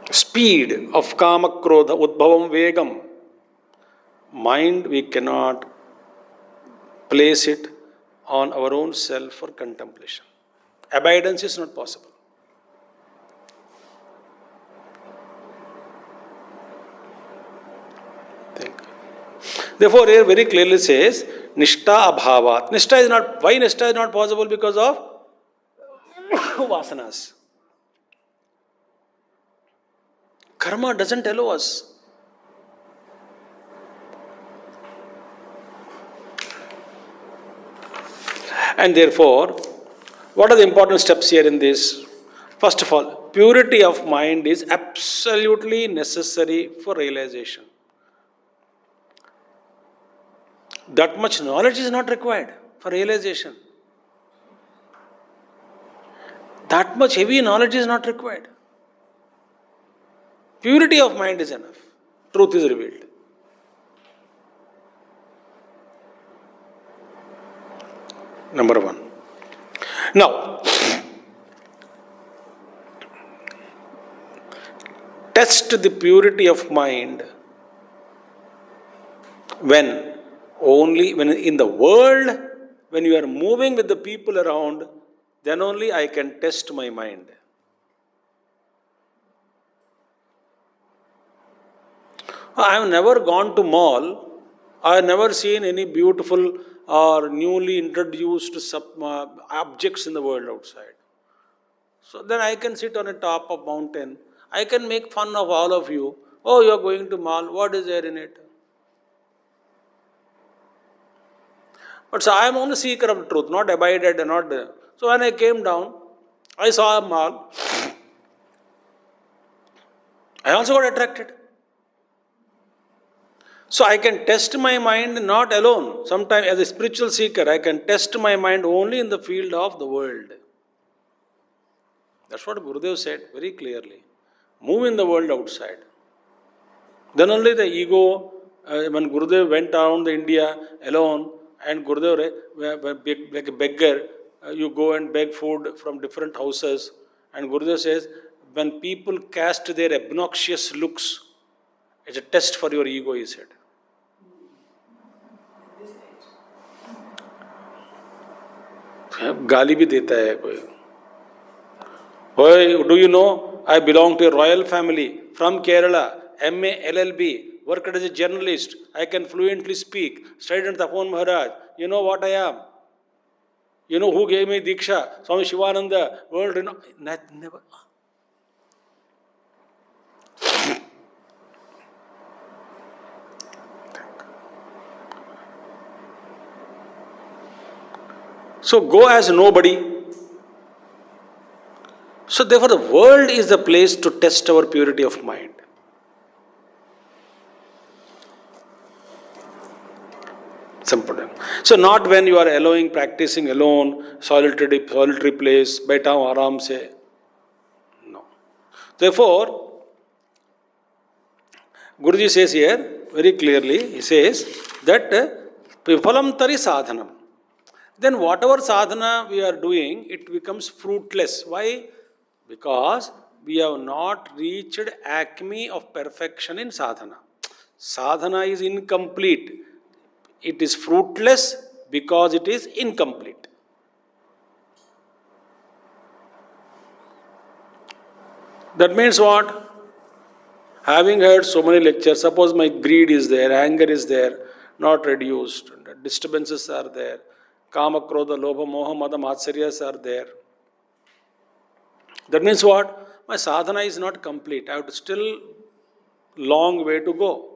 speed of kama krodha, udbhavam vegam, mind we cannot place it on our own self for contemplation. Abidance is not possible. Therefore, here very clearly says, Nishta abhavat. Nishta is not, why Nishta is not possible? Because of vasanas. Karma doesn't allow us. And therefore, what are the important steps here in this? First of all, purity of mind is absolutely necessary for realization. That much knowledge is not required for realization. That much heavy knowledge is not required. Purity of mind is enough. Truth is revealed. Number one. Now, test the purity of mind when in the world, when you are moving with the people around, then only I can test my mind. I have never gone to mall. I have never seen any beautiful or newly introduced objects in the world outside. So then I can sit on a top of mountain. I can make fun of all of you. Oh, you are going to mall. What is there in it? But so I am only seeker of truth, not abided, not there. So when I came down, I saw a mall. I also got attracted. So I can test my mind not alone. Sometimes as a spiritual seeker, I can test my mind only in the field of the world. That's what Gurudev said very clearly. Move in the world outside. Then only the ego, when Gurudev went around the India alone, and Gurudev, like a beggar, you go and beg food from different houses, and Gurudev says, when people cast their obnoxious looks, it's a test for your ego, he said. गाली भी देता है कोई. Hey, do you know, I belong to a royal family from Kerala, MA LLB, worked as a journalist. I can fluently speak, studied at the Tapon Maharaj. You know what I am? You know who gave me Diksha? Swami Shivananda, world renowned. Never. So go as nobody. So therefore the world is the place to test our purity of mind. It's important. So not when you are allowing, practicing alone, solitary place, baita hu aaram se. No. Therefore, Guruji says here very clearly, he says that Pipalam tari sadhanam. Then whatever sadhana we are doing, it becomes fruitless. Why? Because we have not reached acme of perfection in sadhana. Sadhana is incomplete. It is fruitless because it is incomplete. That means what? Having heard so many lectures, suppose my greed is there, anger is there, not reduced, disturbances are there, Kama, Krodha, Lobha, Moha, Mada, Matsaryas are there. That means what? My sadhana is not complete. I have still long way to go.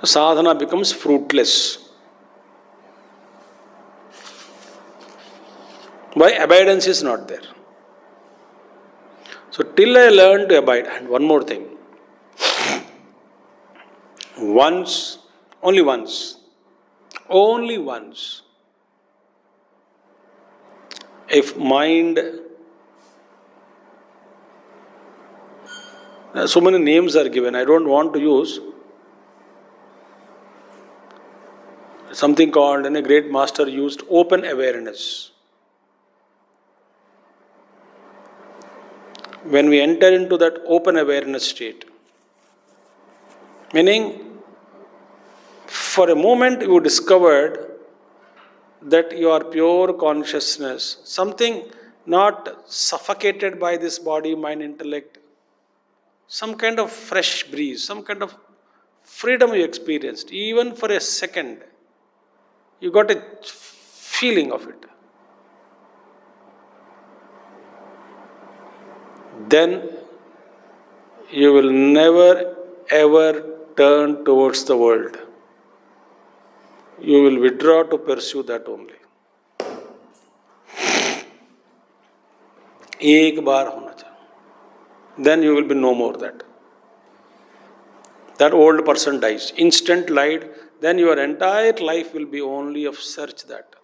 Sadhana becomes fruitless. Why? Abidance is not there. So till I learn to abide, and one more thing. Once, only once, if mind, so many names are given, I don't want to use, something called, and a great master used, open awareness. When we enter into that open awareness state, meaning, for a moment you discovered that you are pure consciousness, something not suffocated by this body, mind, intellect, some kind of fresh breeze, some kind of freedom you experienced, even for a second, you got a feeling of it. Then you will never ever turn towards the world. You will withdraw to pursue that only. एक बार होना चाहिए. Then you will be no more that. That old person dies. Instant light. Then your entire life will be only of search that.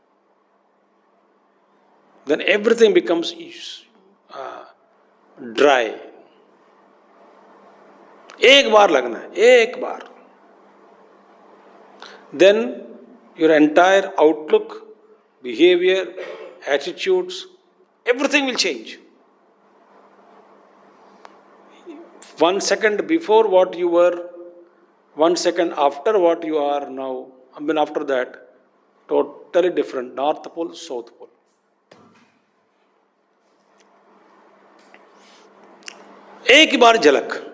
Then everything becomes dry. एक बार लगना है, एक बार. Then your entire outlook, behavior, attitudes, everything will change. 1 second before what you were, 1 second after what you are now, after that, totally different. North Pole, South Pole. एक बार झलक.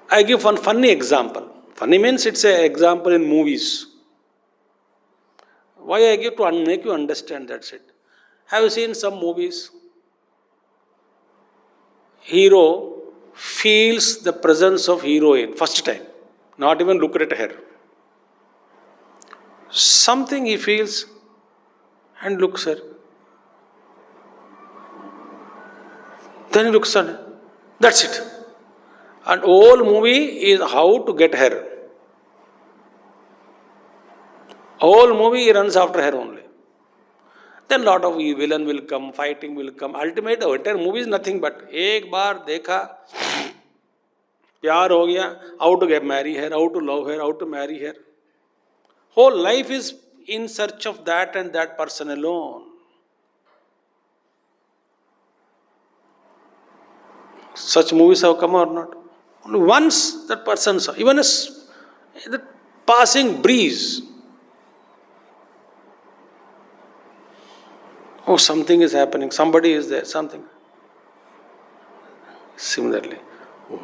I give one funny example. Funny means it's an example in movies. Why I give to make you understand, that's it. Have you seen some movies? Hero feels the presence of heroine first time, not even look at her. Something he feels and looks her. Then he looks at her. That's it. And whole movie is how to get her. Whole movie he runs after her only. Then lot of villain will come, fighting will come. Ultimate, the entire movie is nothing but एक बार देखा, प्यार हो गया, how to get marry her, how to love her, how to marry her. Whole life is in search of that and that person alone. Such movies have come or not? Only once that person saw, even the passing breeze. Oh, something is happening, somebody is there, something. Similarly,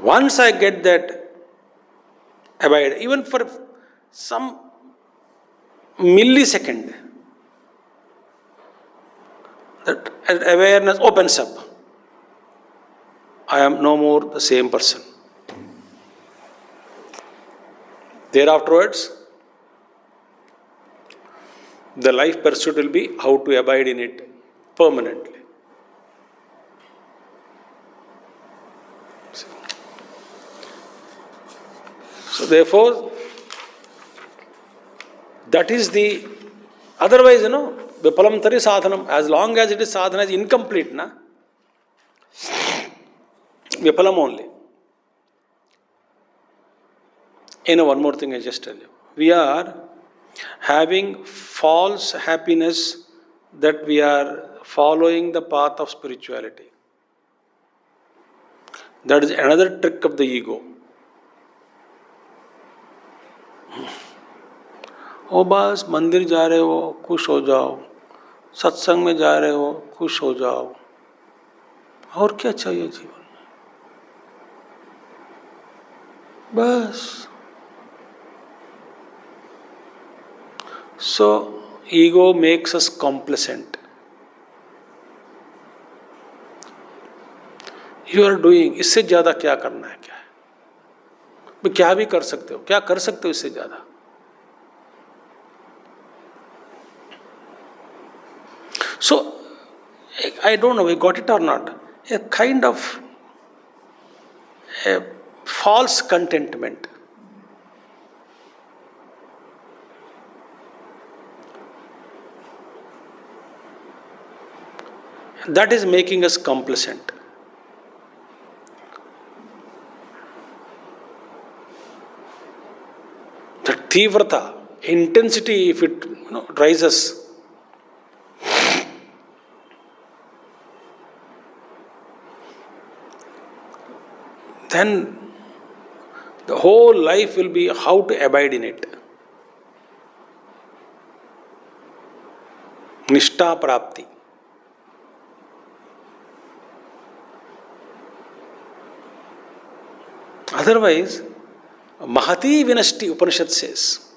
once I get that abide, even for some millisecond, that awareness opens up. I am no more the same person. Thereafterwards, the life pursuit will be how to abide in it permanently. So therefore, that is the, otherwise, Vipalam Tari Sadhanam, as long as it is sadhana is incomplete, Vipalam only. One more thing I just tell you. We are having false happiness that we are following the path of spirituality. That is another trick of the ego. ओ बस मंदिर जा रहे हो खुश हो जाओ, सत्संग में जा रहे हो खुश हो जाओ, और क्या चाहिए जीवन में, बस. So ego makes us complacent. You are doing, इससे ज्यादा क्या करना है, क्या है, क्या भी कर सकते हो, क्या कर सकते हो इससे ज्यादा. So I don't know, we got it or not, a kind of a false contentment. That is making us complacent. The tivrata, intensity, if it rises, then the whole life will be how to abide in it. Nishta prapti. Otherwise, Mahati Vinashti, Upanishad says.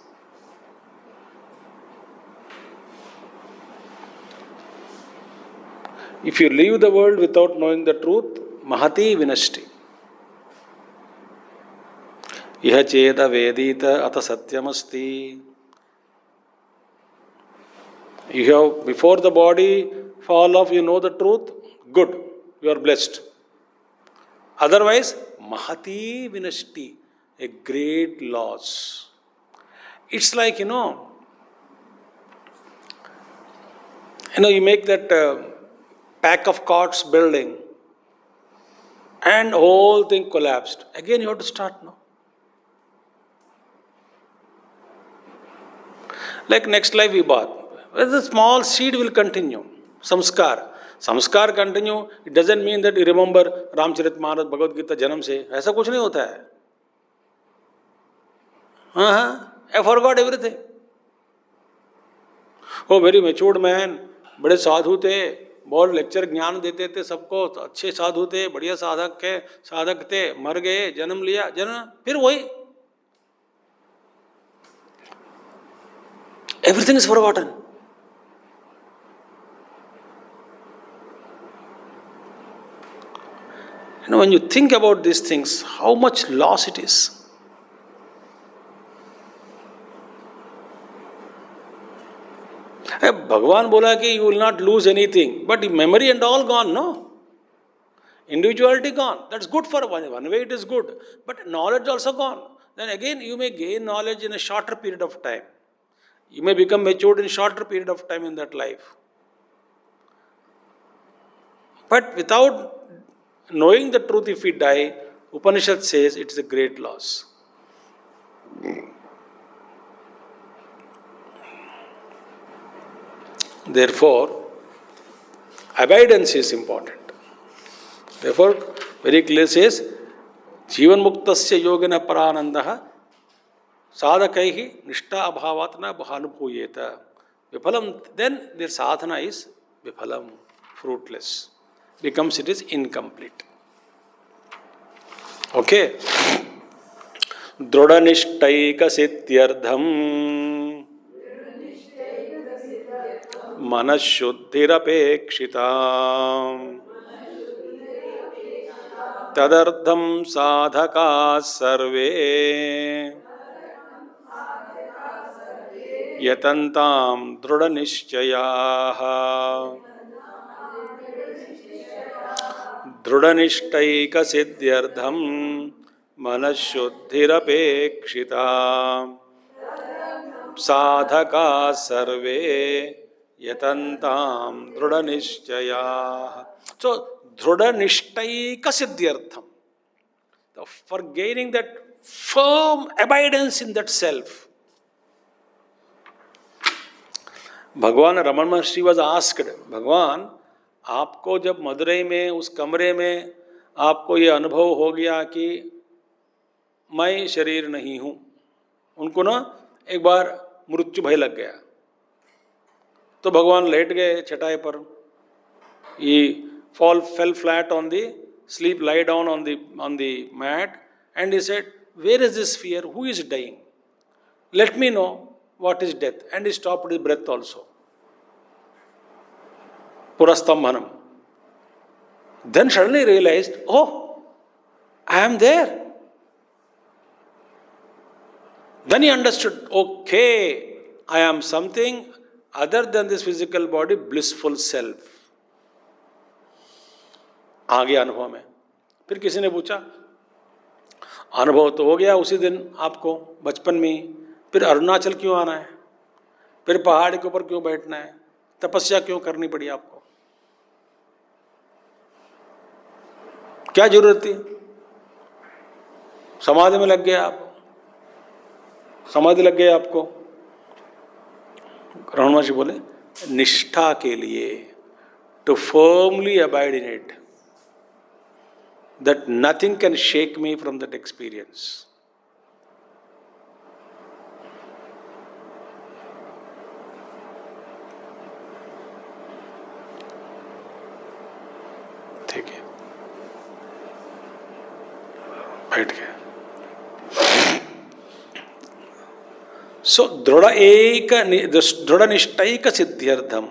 If you leave the world without knowing the truth, Mahati Vinashti. Iha cheda vedita ata satyamasti. You have, before the body fall off, you know the truth, good, you are blessed. Otherwise, Mahati Vinashti, a great loss. It's like, you make that pack of cots building and whole thing collapsed. Again, you have to start now. Like next life we bought. The small seed will continue. Samskar. संस्कार continue, it doesn't mean that you remember Ramcharitmanas Bhagavad Gita जन्म से, ऐसा कुछ नहीं होता है. I forgot everything. Oh very matured man, बड़े साधु थे, बहुत लेक्चर ज्ञान देते थे सबको, अच्छे साधु थे, बढ़िया साधक थे, मर गए, जन्म लिया, फिर वही. Everything is forgotten. And when you think about these things, how much loss it is. भगवान बोला कि you will not lose anything, but memory and all gone, no? Individuality gone. That's good for one way, it is good. But knowledge also gone. Then again, you may gain knowledge in a shorter period of time. You may become matured in a shorter period of time in that life. But without knowing the truth, if we die, Upanishad says it is a great loss. Therefore, abidance is important. Therefore, very clearly says, Jivan Muktasya Yogena Paranandaha Sadhakaihi Nishta Abhavatna Bhanupuyeta. Vipalam, then their sadhana is Vipalam, fruitless. Becomes it is incomplete. Okay. Drodhanishtaika Sityardham Manah Shodhanam Tadardham Sadhaka Sarve Yatantam Drodhanishchayaha Drodhanishtaika Siddhyardham Manah Shodhanam Sadhaka Sarve Yatantam Drodhanishchayaha. So, Drodhanishtaika Siddhyartham. For gaining that firm abidance in that self. भगवान रमन महर्षि was asked, भगवान आपको जब मदुरई में उस कमरे में आपको ये अनुभव हो गया कि मैं शरीर नहीं हूँ, उनको ना एक बार मृत्यु भय लग गया, तो भगवान लेट गए चटाई पर. He fell flat on the sleep, lie down on the mat, and he said, where is this fear? Who is dying? Let me know what is death. And he stopped his breath also. Purastambhanam. Then suddenly realized, oh, I am there. Then he understood, okay, I am something other than this physical body, blissful self. आ गया अनुभव में. फिर किसी ने पूछा, अनुभव तो हो गया उसी दिन आपको बचपन में, फिर अरुणाचल क्यों आना है, फिर पहाड़ के ऊपर क्यों बैठना है, तपस्या क्यों करनी पड़ी आपको, क्या जरूरत थी, समाधि में लग गए आप, समाधि लग गए आपको. रमन महर्षि बोले, निष्ठा के लिए, to firmly abide in it, that nothing can shake me from that experience. ठीक है, बैठ गया. So, Drodhanishtaika Siddhyardham.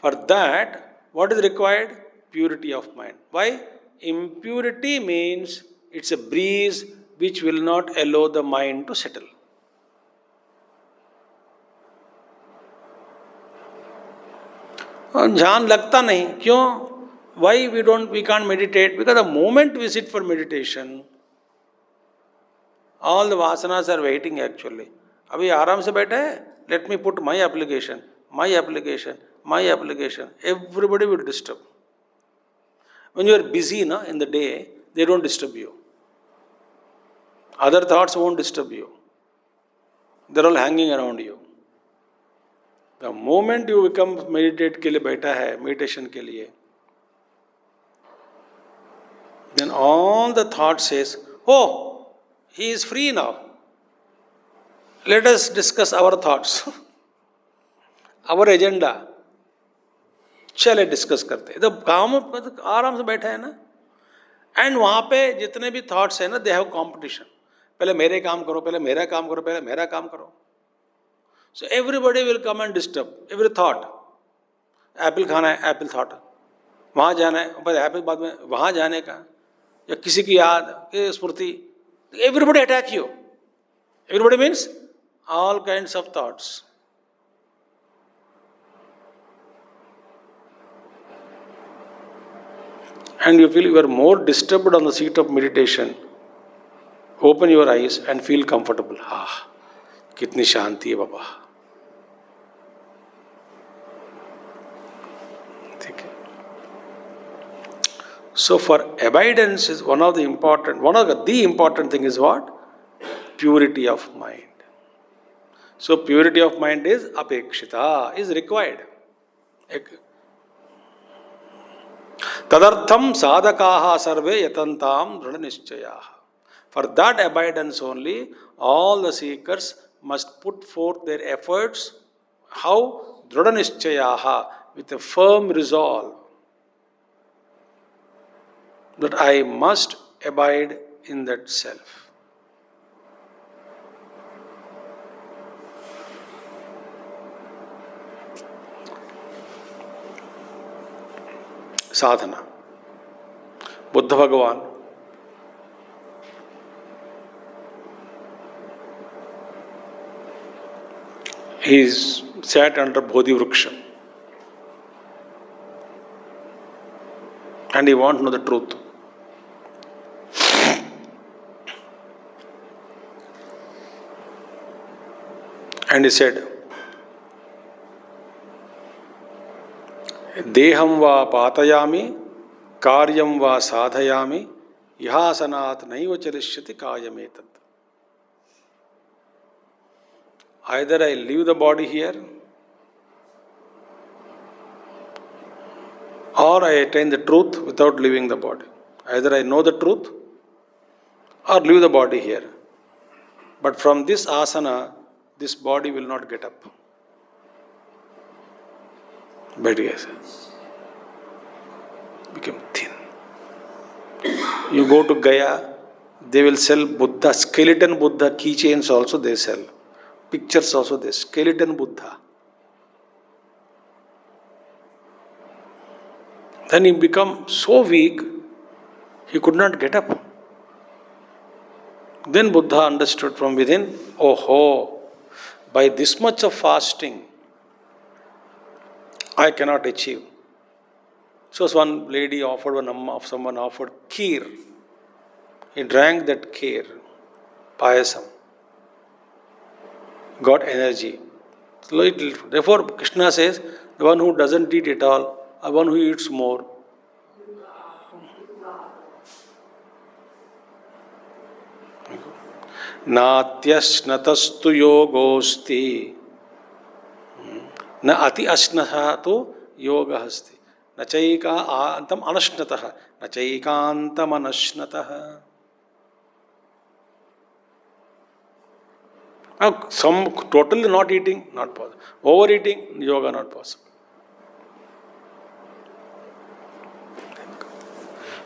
For that, what is required? Purity of mind. Why? Impurity means it's a breeze which will not allow the mind to settle. ध्यान लगता नहीं, क्यों? Why we can't meditate? Because the moment we sit for meditation, all the vasanas are waiting actually. अभी आराम से बैठे हैं, let me put my application. Everybody will disturb. When you are busy in the day, they don't disturb you. Other thoughts won't disturb you. They're all hanging around you. The moment you become meditate के लिए बैठा है, meditation के लिए, then all the thought says, oh, he is free now. Let us discuss our thoughts, our agenda. चले discuss करते हैं. तो गाँव में आराम से बैठे हैं ना, एंड वहाँ पे जितने भी थॉट्स हैं ना, दे हैव कॉम्पिटिशन. पहले मेरे काम करो, पहले मेरा काम करो, पहले मेरा काम करो. So everybody will come and disturb every thought. Apple खाना है, एप्पल थॉट, वहाँ जाना है, पर एप्पल बाद में वहाँ जाने का. या किसी की याद, स्मृति, everybody attack you. Everybody means all kinds of thoughts. And you feel you are more disturbed on the seat of meditation. Open your eyes and feel comfortable. Ah, kitni shanti hai Baba. So for abidance is one of the important thing is what? Purity of mind. So purity of mind is apekshita, is required. Tadartham sadakaha sarve yatantam dhrudhanishchayaha. For that abidance only, all the seekers must put forth their efforts. How? Dhrudhanishchayaha, with a firm resolve that I must abide in that self. Sadhana. Buddha Bhagavan, he sat under Bodhi Vriksha and he wanted to know the truth. And he said, Deham va patayami, karyam va sadhayami, yahasanat naiva charishyati kayametat. Either I leave the body here or I attain the truth without leaving the body. Either I know the truth or leave the body here. But from this asana, this body will not get up. But yes, become thin. You go to Gaya, they will sell Buddha, skeleton Buddha keychains also they sell. Pictures also they skeleton Buddha. Then he become so weak, he could not get up. Then Buddha understood from within, oh, by this much of fasting, I cannot achieve. So one lady offered, someone offered kheer. He drank that kheer, payasam, got energy. Therefore, Krishna says, the one who doesn't eat at all, or one who eats more. Natyashnatastu yogosti, na ati ashnaha tu yoga hasti. Nachaika antam anashnataha, nachaikantam anashnataha. Some totally not eating, not possible. Overeating, yoga not possible.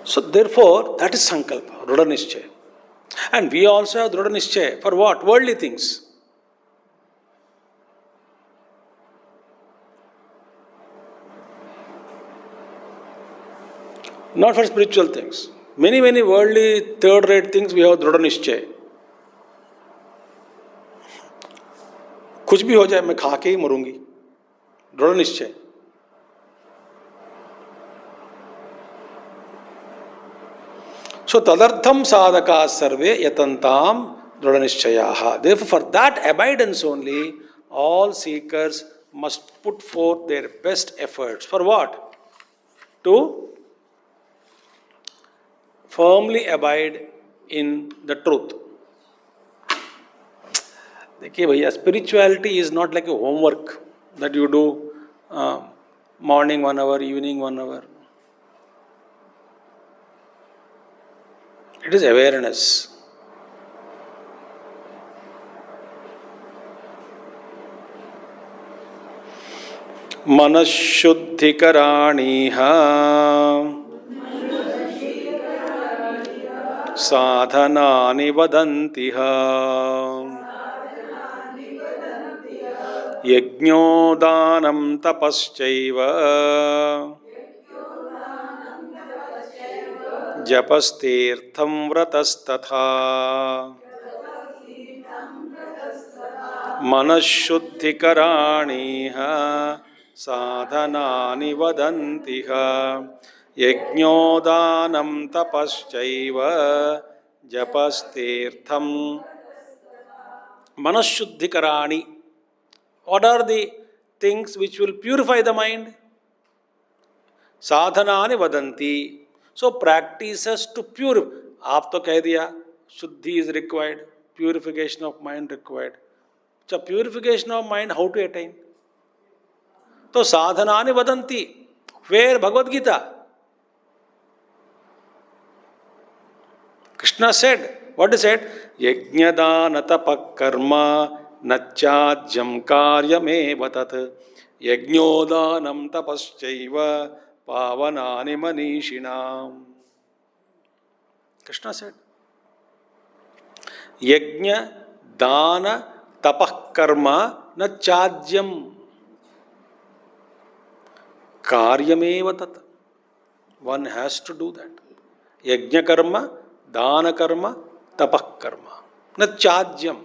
So therefore, that is sankalpa, Dhrudha Nishchaya. And we also have Dhrudha Nishchaya. For what? Worldly things. Not for spiritual things. Many worldly third-rate things we have Dhrudha Nishchaya. कुछ भी हो जाए मैं खा के ही मरूंगी, दृढ़ निश्चय. So tadartham sadhaka sarve yatantam dhrudha nishchayaha. Therefore, for that abidance only, all seekers must put forth their best efforts. For what? To firmly abide in the truth. देखिए भैया, spirituality is not like a homework that you do morning 1 hour, evening 1 hour. It is awareness. Manah Shodhanam sadhanani vadantiha yajñodanam tapaschaiva जपस्तीर्थं व्रतस्तथा मनःशुद्धिकराणिह साधनानि वदन्तिह यज्ञोदानं तपश्चैव जपस्तीर्थं मनःशुद्धिकराणि. What are the things which will purify the mind? साधनानि वदन्ति. So practices to purify. आप तो कह दिया शुद्धि is required, purification of mind required. So purification of mind, how to attain? तो साधनानि वदन्ति. Where? Bhagavad Gita. Krishna said, what he said? Yajnadana tapak karma nachyadyam karyamev tat yajnodanam tapaschaiva pavanani manishinam. Krishna said, Yajna dana tapah karma nachyadyam karyameva tat. One has to do that. Yajna karma, dana karma, tapah karma. Nachyadyam.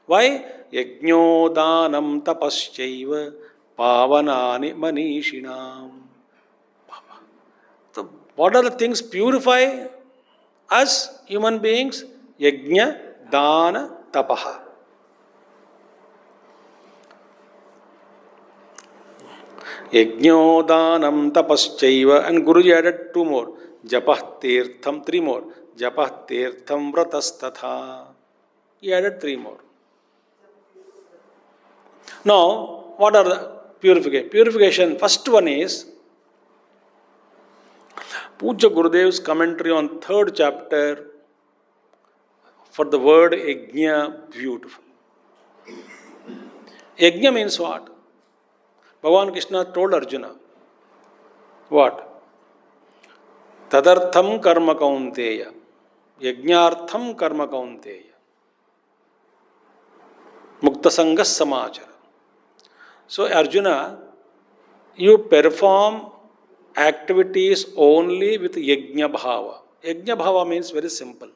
Why? Yajno danam tapaschaiva pavanani manishinam. So, what are the things purify us human beings? Yajna, dana, tapaha. Yajnodanam tapaschaiva, and Guruji added two more. Japah tirtham, three more. Japah tirtham vratastatha. He added three more. Now, what are the purification? Purification, first one is Pujya Gurudev's commentary on third chapter for the word yajna, beautiful. Yajna means what? Bhagavan Krishna told Arjuna, what? Tadartham karma kaunteya, yajnartham karma kaunteya, mukta sangas samachara. So Arjuna, you perform activities only with yajna bhava. Yajna bhava means very simple.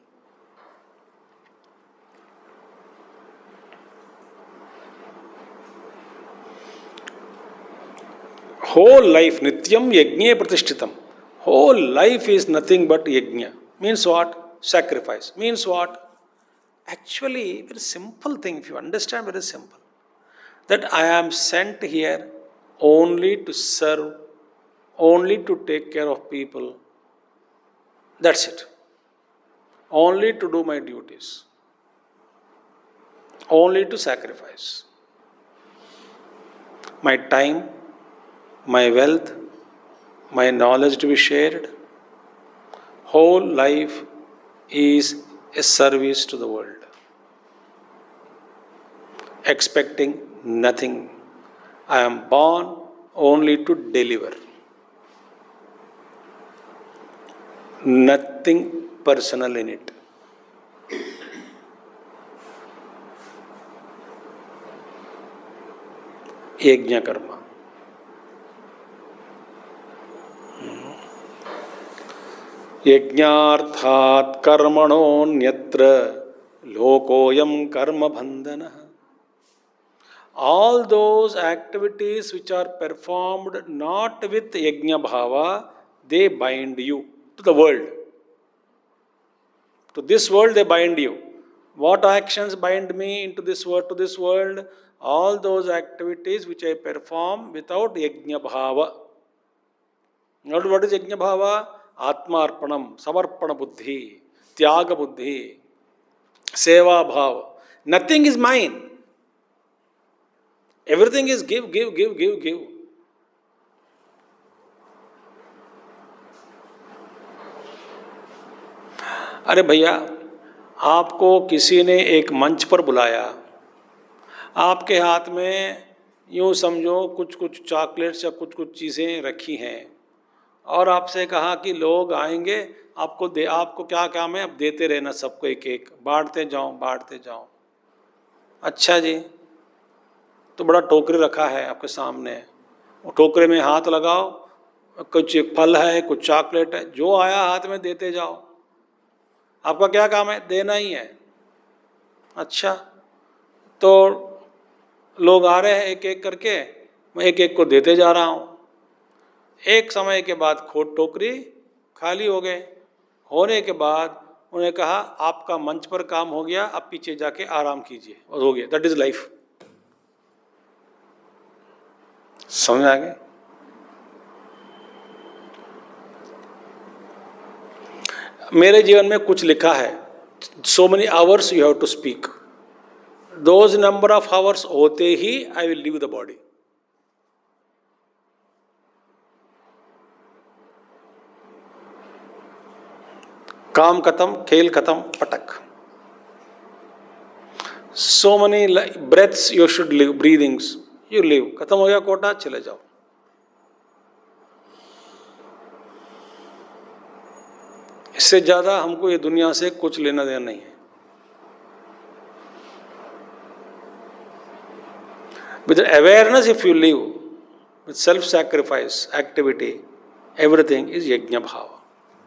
Whole life, nityam yajna pratishtitam. Whole life is nothing but yajna. Means what? Sacrifice. Means what? Actually, very simple thing. If you understand, very simple. That I am sent here only to serve, only to take care of people. That's it. Only to do my duties. Only to sacrifice. My time, my wealth, my knowledge to be shared. Whole life is a service to the world. Expecting nothing. I am born only to deliver. Nothing personal in it. Yajna karma. Yajnarthat karmanonyatra lokoyam karma bandhana. All those activities which are performed not with yajna bhava, they bind you to the world. To this world they bind you. What actions bind me into this world, to this world? All those activities which I perform without yajna bhava. What is yajna bhava? Atma arpanam, samarpana buddhi, tyaga buddhi, seva bhava. Nothing is mine. Everything is give. अरे भैया, आपको किसी ने एक मंच पर बुलाया, आपके हाथ में यूँ समझो कुछ चॉकलेट्स या कुछ चीज़ें रखी हैं और आपसे कहा कि लोग आएंगे, आपको क्या काम है, अब देते रहना सबको एक एक, बांटते जाओ. अच्छा जी, तो बड़ा टोकरी रखा है आपके सामने, वो टोकरे में हाथ लगाओ कुछ फल है, कुछ चॉकलेट है, जो आया हाथ में देते जाओ। आपका क्या काम है? देना ही है। अच्छा, तो लोग आ रहे हैं एक एक करके, मैं एक एक को देते जा रहा हूँ। एक समय के बाद टोकरी खाली हो गए। होने के बाद उन्हें कहा आपका मंच पर काम हो गया, अब पीछे जाके आराम कीजिए, और हो गया। That is life. समझ आ गए? मेरे जीवन में कुछ लिखा है, so many hours you have to speak, those number of hours होते ही I will leave the body. काम खत्म, खेल खत्म, पटक। So many breaths you should live, breathings you live. खत्म हो गया कोटा, चले जाओ। इससे ज्यादा हमको ये दुनिया से कुछ लेना देना नहीं है। With awareness, if you live with self-sacrifice activity, everything is yajna bhava.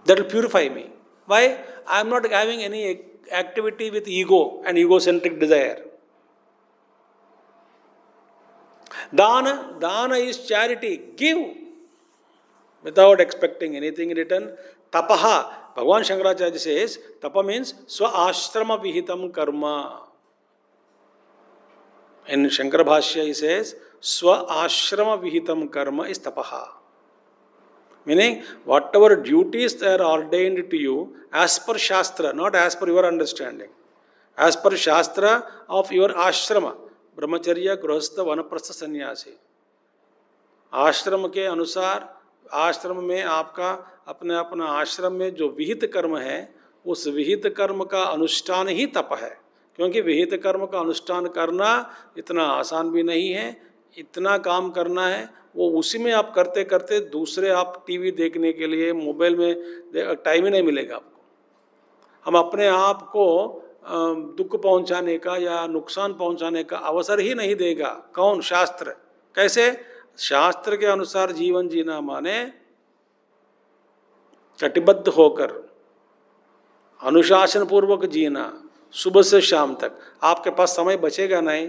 That will purify me. Why? I am not having any activity with ego and egocentric desire. Dana is charity. Give without expecting anything in return. Tapaha. Bhagavan Shankaracharya says, tapa means swa ashrama vihitam karma. In Shankara Bhashya he says, Swa ashrama vihitam karma is tapaha. Meaning, whatever duties that are ordained to you, as per Shastra, not as per your understanding, as per Shastra of your ashrama, Brahmacharya, Grihastha, Vanaprastha, Sannyasi. आश्रम के अनुसार, आश्रम में आपका अपने अपना आश्रम में जो विहित कर्म है, उस विहित कर्म का अनुष्ठान ही तप है। क्योंकि विहित कर्म का अनुष्ठान करना इतना आसान भी नहीं है। इतना काम करना है, वो उसी में आप करते करते दूसरे आप टीवी देखने के लिए, मोबाइल में टाइम ही नहीं मिलेगा आपको। हम अपने आप को दुख पहुंचाने का या नुकसान पहुंचाने का अवसर ही नहीं देगा। कौन? शास्त्र। कैसे? शास्त्र के अनुसार जीवन जीना माने कटिबद्ध होकर अनुशासन पूर्वक जीना, सुबह से शाम तक। आपके पास समय बचेगा नहीं।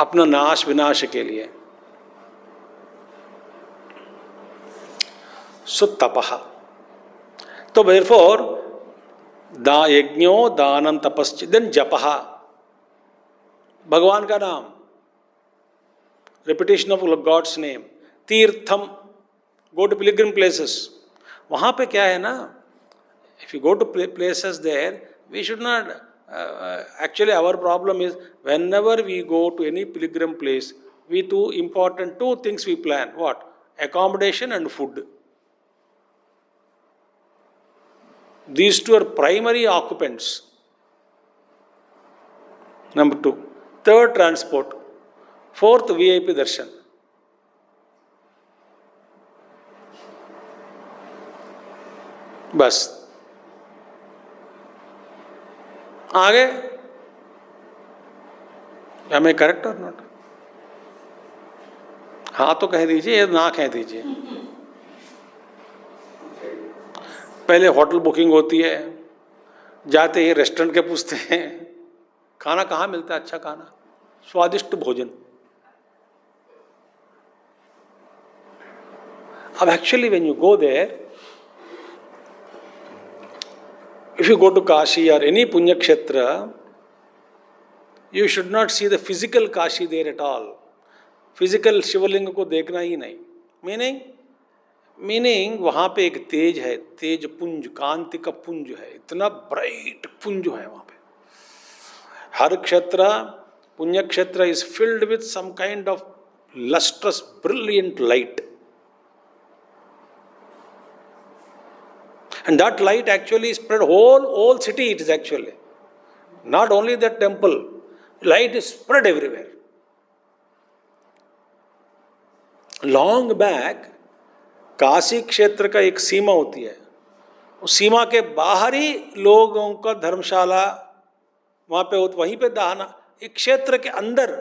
अपना नाश विनाश के लिए। सुतपः। तो therefore यज्ञो दानं तपश्च, देन जपः, भगवान का नाम, रिपीटेशन ऑफ गॉड्स नेम। तीर्थम, go to pilgrim places. वहाँ पे क्या है ना, if you go to places there, we should not, actually our problem is whenever we go to any pilgrim place, we two things we plan. What? Accommodation and food. These two are primary occupants. Number 2. Third, transport. Fourth, VIP darshan. बस आगे। am I correct or not? हाँ तो कह दीजिए, ना कह दीजिए। पहले होटल बुकिंग होती है, जाते ही रेस्टोरेंट के पूछते हैं खाना कहाँ मिलता है, अच्छा खाना, स्वादिष्ट भोजन। अब actually when you go there, if you go to Kashi or any Punya Kshetra, you should not see the physical Kashi there at all. Physical शिवलिंग को देखना ही नहीं। मीनिंग वहाँ पे एक तेज है, तेज पुंज, कांति का पुंज है, इतना ब्राइट पुंज है वहाँ पे। हर क्षेत्र, पुण्य क्षेत्र is filled with some kind of lustrous, brilliant light. And that light actually spread whole city. It is actually not only the temple, light is spread everywhere. Long back, Kashi क्षेत्र का एक सीमा होती है, उस सीमा के बाहर ही लोगों का धर्मशाला, वहाँ पे वहीं पे एक क्षेत्र के अंदर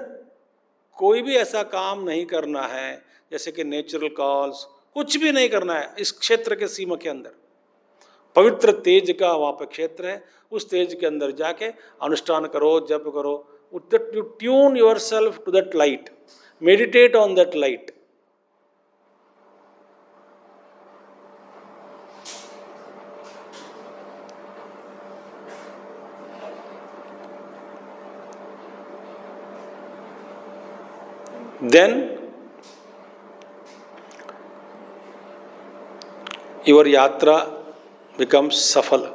कोई भी ऐसा काम नहीं करना है, जैसे कि नेचुरल कॉल्स, कुछ भी नहीं करना है इस क्षेत्र के सीमा के अंदर। पवित्र तेज का वहाँ पर क्षेत्र है, उस तेज के अंदर जाके अनुष्ठान करो, जप करो, you tune your self to that light, meditate on that light. Then your yatra becomes सफल।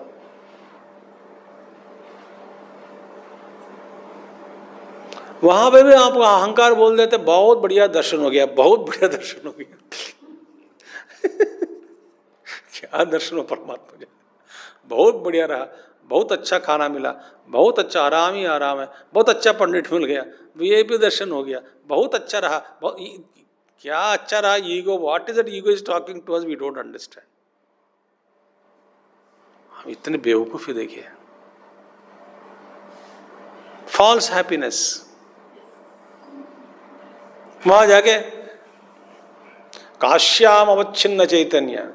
वहां पे भी आप अहंकार बोल देते, बहुत बढ़िया दर्शन हो गया, बहुत बढ़िया दर्शन हो गया। क्या दर्शन हो परमात्मा का, बहुत बढ़िया रहा, बहुत अच्छा खाना मिला, बहुत अच्छा आराम ही आराम है, बहुत अच्छा पंडित मिल गया, वीआईपी दर्शन हो गया, बहुत अच्छा रहा, क्या अच्छा रहा। Ego, what is that ego is talking to us, we don't understand. हम इतने बेवकूफी देखिए। फॉल्स हैप्पीनेस, वहां जाके काश्याम अवच्छिन्न चैतन्य,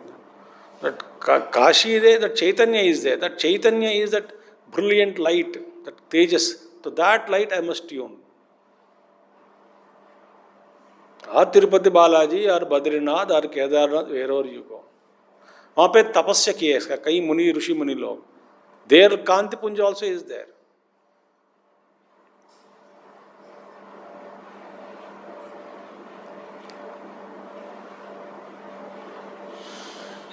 that Kashi is there, that Chaitanya is there, that Chaitanya is that brilliant light, that tejas, to that light I must tune. और तिरुपति बालाजी और बद्रीनाथ और केदारनाथ, wherever you go, वहाँ पे तपस्या की है इसका, कई मुनि ऋषि मुनि लोग, देर कांति पुंज also is there.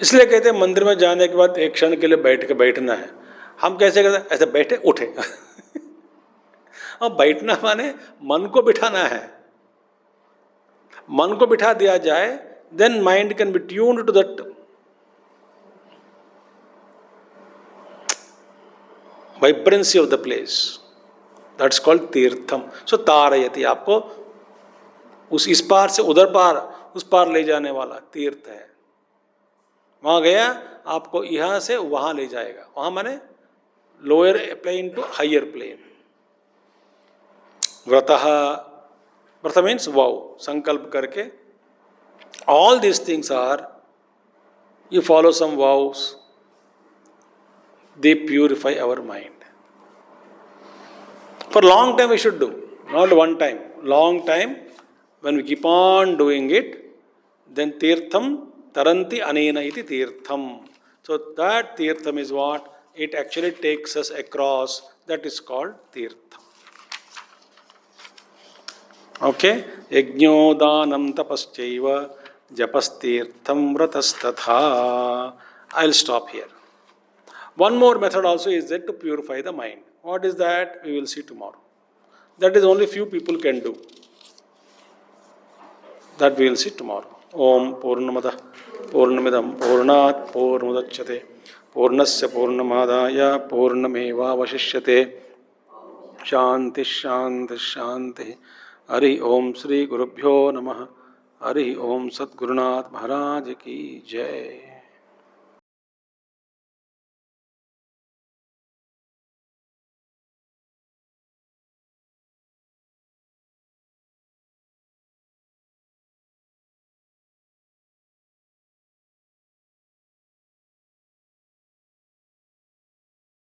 इसलिए कहते हैं मंदिर में जाने के बाद एक क्षण के लिए बैठना है। हम कैसे करते हैं, ऐसे बैठे उठे। और बैठना माने मन को बिठाना है। मन को बिठा दिया जाए, then mind can be tuned to that vibrancy of the place. That's called Theertham. So तारयति, आपको उस इस पार से उधर पार, उस पार ले जाने वाला तीर्थ है। वहां गया, आपको यहां से वहां ले जाएगा। वहां माने lower plane to higher plane. व्रतः, व्रत मीन्स वाव, संकल्प करके। All these things are, you follow some vows, they purify our mind. For long time we should do, not one time, long time. When we keep on doing it, then tirtham taranti anena iti tirtham. So that tirtham is what it actually takes us across, that is called tirtham. Okay, yajño danam tapaschaiva japastirtham vratastatha. I'll stop here. One more method also is that to purify the mind. What is that? We will see tomorrow. That is only few people can do. That we will see tomorrow. Om Purnamada Purnamidam Purnat Purnamudachyate Purnasya Purnamadaya Purnameva Vashishyate. Shanti Shanti Shanti. Hari Om Sri Gurubhyo Namaha. Hari Om Sadgurunath Maharaj Ki Jai.